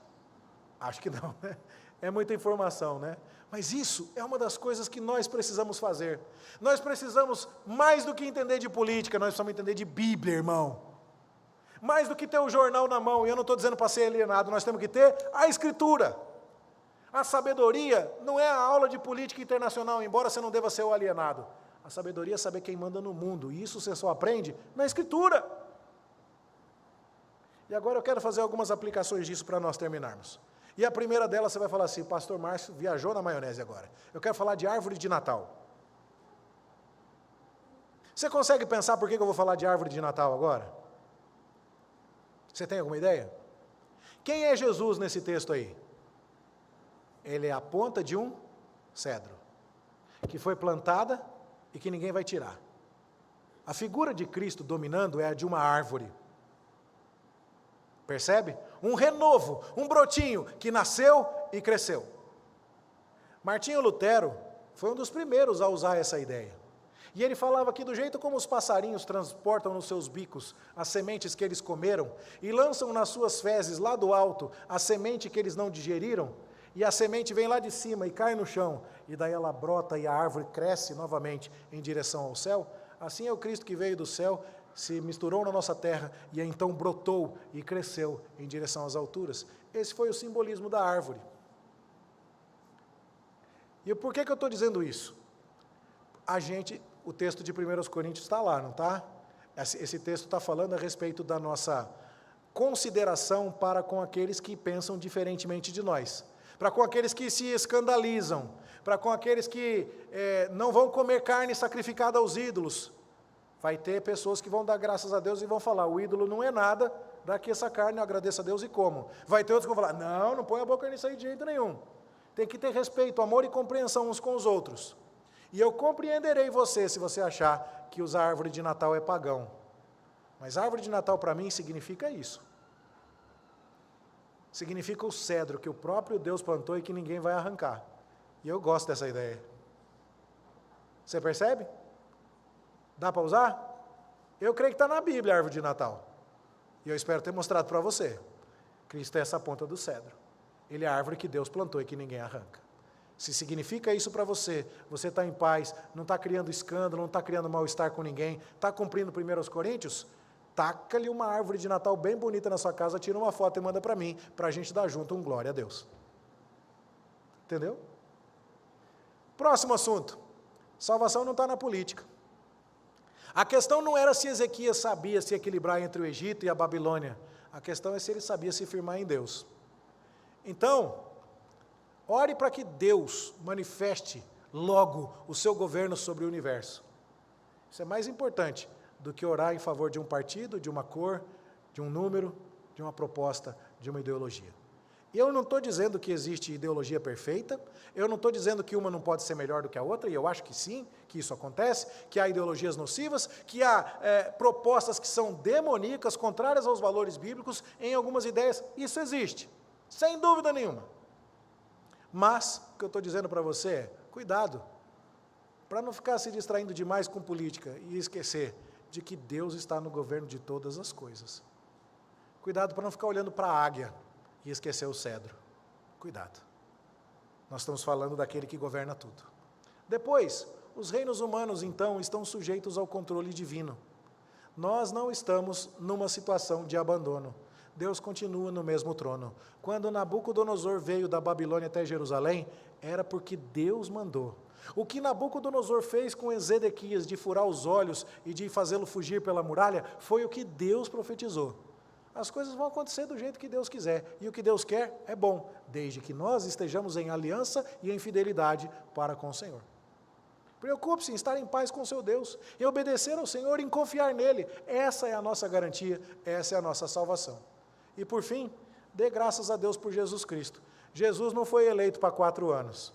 Acho que não, né? É muita informação, né? Mas isso é uma das coisas que nós precisamos fazer. Nós precisamos, mais do que entender de política, nós precisamos entender de Bíblia, irmão. Mais do que ter o jornal na mão, e eu não estou dizendo para ser alienado, nós temos que ter a Escritura. A sabedoria não é a aula de política internacional, embora você não deva ser o alienado. A sabedoria é saber quem manda no mundo, e isso você só aprende na Escritura. E agora eu quero fazer algumas aplicações disso para nós terminarmos. E a primeira delas você vai falar assim, pastor Márcio viajou na maionese agora. Eu quero falar de árvore de Natal. Você consegue pensar por que eu vou falar de árvore de Natal agora? Você tem alguma ideia? Quem é Jesus nesse texto aí? Ele é a ponta de um cedro, que foi plantada e que ninguém vai tirar. A figura de Cristo dominando é a de uma árvore. Percebe? Um renovo, um brotinho que nasceu e cresceu. Martinho Lutero foi um dos primeiros a usar essa ideia. E ele falava que do jeito como os passarinhos transportam nos seus bicos as sementes que eles comeram e lançam nas suas fezes lá do alto a semente que eles não digeriram, e a semente vem lá de cima e cai no chão, e daí ela brota e a árvore cresce novamente em direção ao céu, assim é o Cristo que veio do céu, se misturou na nossa terra e então brotou e cresceu em direção às alturas. Esse foi o simbolismo da árvore. E por que eu estou dizendo isso? O texto de 1 Coríntios está lá, não está? Esse texto está falando a respeito da nossa consideração para com aqueles que pensam diferentemente de nós, para com aqueles que se escandalizam, para com aqueles que não vão comer carne sacrificada aos ídolos. Vai ter pessoas que vão dar graças a Deus e vão falar, o ídolo não é nada, dá aqui essa carne, eu agradeço a Deus e como. Vai ter outros que vão falar, não põe a boca nisso aí de jeito nenhum. Tem que ter respeito, amor e compreensão uns com os outros. E eu compreenderei você se você achar que usar árvore de Natal é pagão. Mas árvore de Natal para mim significa isso. Significa o cedro que o próprio Deus plantou e que ninguém vai arrancar. E eu gosto dessa ideia. Você percebe? Dá para usar? Eu creio que está na Bíblia a árvore de Natal. E eu espero ter mostrado para você. Cristo é essa ponta do cedro. Ele é a árvore que Deus plantou e que ninguém arranca. Se significa isso para você, você está em paz, não está criando escândalo, não está criando mal-estar com ninguém, está cumprindo 1 Coríntios, taca-lhe uma árvore de Natal bem bonita na sua casa, tira uma foto e manda para mim, para a gente dar junto um glória a Deus. Entendeu? Próximo assunto. Salvação não está na política. A questão não era se Ezequias sabia se equilibrar entre o Egito e a Babilônia. A questão é se ele sabia se firmar em Deus. Então, ore para que Deus manifeste logo o seu governo sobre o universo. Isso é mais importante do que orar em favor de um partido, de uma cor, de um número, de uma proposta, de uma ideologia. E eu não estou dizendo que existe ideologia perfeita, eu não estou dizendo que uma não pode ser melhor do que a outra, e eu acho que sim, que isso acontece, que há ideologias nocivas, que há propostas que são demoníacas, contrárias aos valores bíblicos, em algumas ideias, isso existe, sem dúvida nenhuma. Mas, o que eu estou dizendo para você é, cuidado, para não ficar se distraindo demais com política e esquecer de que Deus está no governo de todas as coisas. Cuidado para não ficar olhando para a águia e esquecer o cedro. Cuidado. Nós estamos falando daquele que governa tudo. Depois, os reinos humanos, então, estão sujeitos ao controle divino. Nós não estamos numa situação de abandono. Deus continua no mesmo trono. Quando Nabucodonosor veio da Babilônia até Jerusalém, era porque Deus mandou. O que Nabucodonosor fez com Ezequias de furar os olhos e de fazê-lo fugir pela muralha, foi o que Deus profetizou. As coisas vão acontecer do jeito que Deus quiser, e o que Deus quer é bom, desde que nós estejamos em aliança e em fidelidade para com o Senhor. Preocupe-se em estar em paz com o seu Deus, em obedecer ao Senhor, em confiar nele. Essa é a nossa garantia, essa é a nossa salvação. E por fim, dê graças a Deus por Jesus Cristo. Jesus não foi eleito para 4 anos.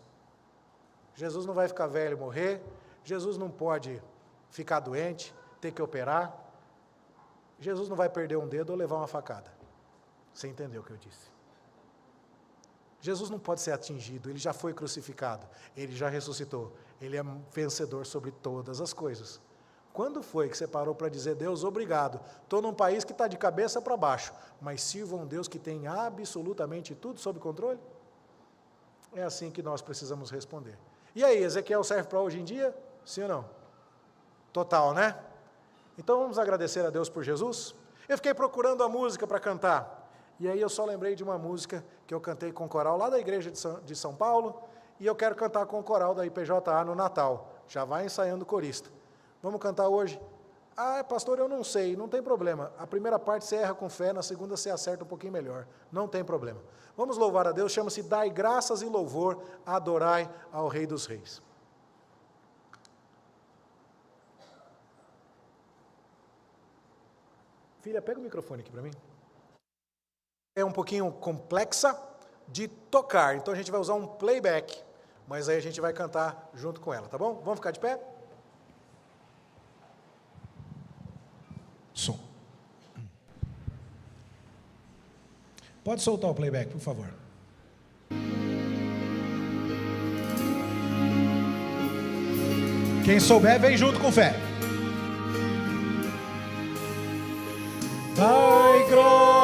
Jesus não vai ficar velho e morrer. Jesus não pode ficar doente, ter que operar. Jesus não vai perder um dedo ou levar uma facada. Você entendeu o que eu disse? Jesus não pode ser atingido, ele já foi crucificado, ele já ressuscitou, ele é vencedor sobre todas as coisas. Quando foi que você parou para dizer, Deus, obrigado, estou num país que está de cabeça para baixo, mas sirvo a um Deus que tem absolutamente tudo sob controle? É assim que nós precisamos responder. E aí, Ezequiel serve para hoje em dia? Sim ou não? Total, né? Então vamos agradecer a Deus por Jesus? Eu fiquei procurando a música para cantar. E aí eu só lembrei de uma música que eu cantei com o coral lá da igreja de São Paulo, e eu quero cantar com o coral da IPJA no Natal. Já vai ensaiando corista. Vamos cantar hoje? Ah, pastor, eu não sei, não tem problema. A primeira parte você erra com fé, na segunda você acerta um pouquinho melhor. Não tem problema. Vamos louvar a Deus, chama-se Dai Graças e Louvor, Adorai ao Rei dos Reis. Filha, pega o microfone aqui para mim. É um pouquinho complexa de tocar, então a gente vai usar um playback, mas aí a gente vai cantar junto com ela, tá bom? Vamos ficar de pé? Som. Pode soltar o playback, por favor. Quem souber, vem junto com fé. Dai graças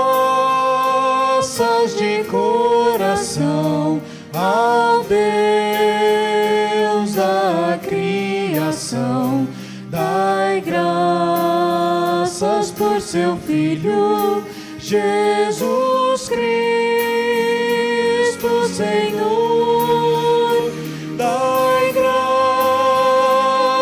de coração ao Deus da criação. Dai graças por seu Filho, Jesus Cristo, Senhor. Dai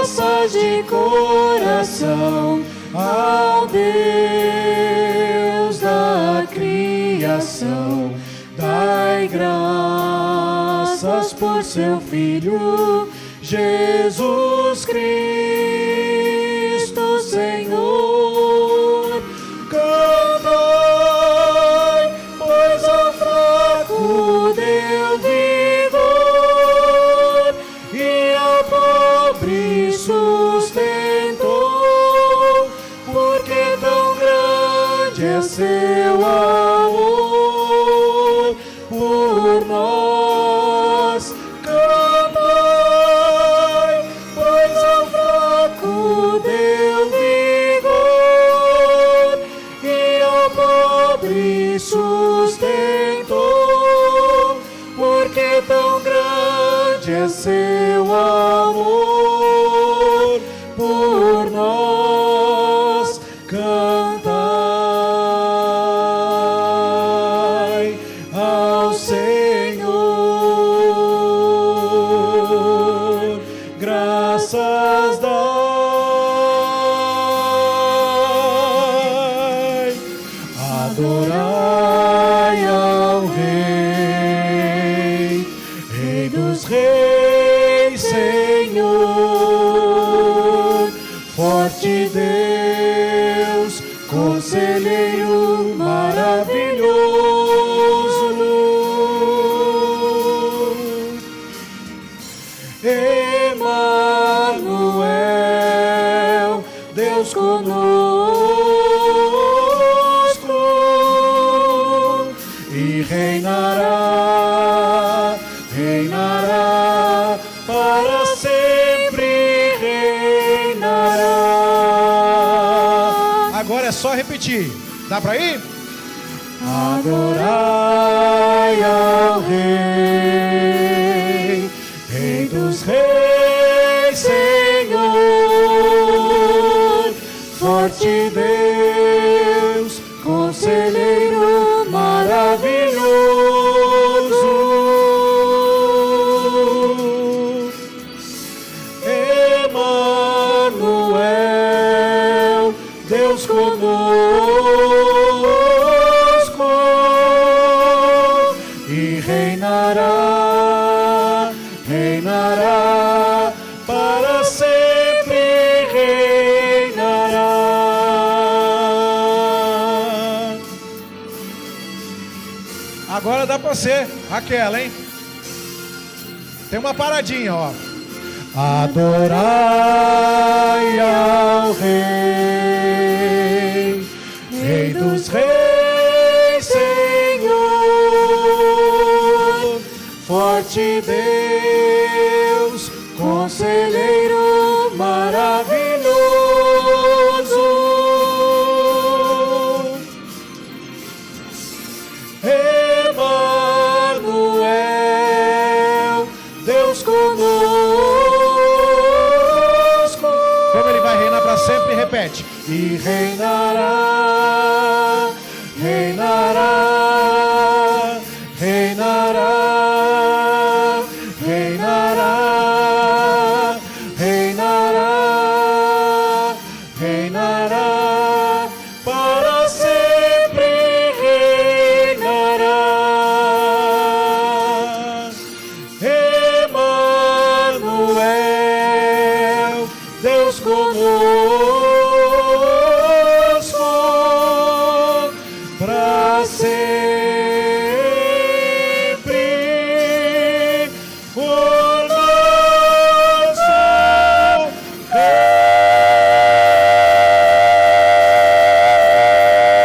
graças de coração ao Deus da criação. Dai graças por seu Filho, Jesus Cristo, Senhor. Cantai, pois ao fraco deu vigor e ao pobre sustentou, porque tão grande é seu amor por nós. Cantai, pois ao fraco deu vigor e ao pobre sustentou, porque tão grande é seu amor por nós. Cantai ao Senhor, graças dai, adorai ao Rei, Rei dos Reis, Senhor, forte Deus, conselheiro maravilhoso. Emanuel, Deus conosco, e reinará, reinará, para sempre reinará. Agora é só repetir. Dá para ir? Adorai ao Rei, Rei dos Reis, Senhor, forte Deus, conselheiro maravilhoso. Emanuel, Deus conosco, e reinará, reinará para Agora dá pra ser aquela, hein? Tem uma paradinha, ó. Adorai ao Rei, Rei dos Reis, Senhor, forte Deus, Conselheiro maravilhoso, Emanuel, Deus conosco. Como ele vai reinar para sempre, repete. E reinará, reinará, reinará, reinará, reinará, reinará, para sempre reinará. Emanuel, Deus conosco, para sempre o nosso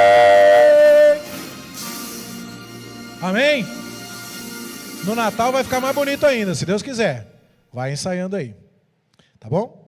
Rei. Amém? No Natal vai ficar mais bonito ainda, se Deus quiser. Vai ensaiando aí. Tá bom?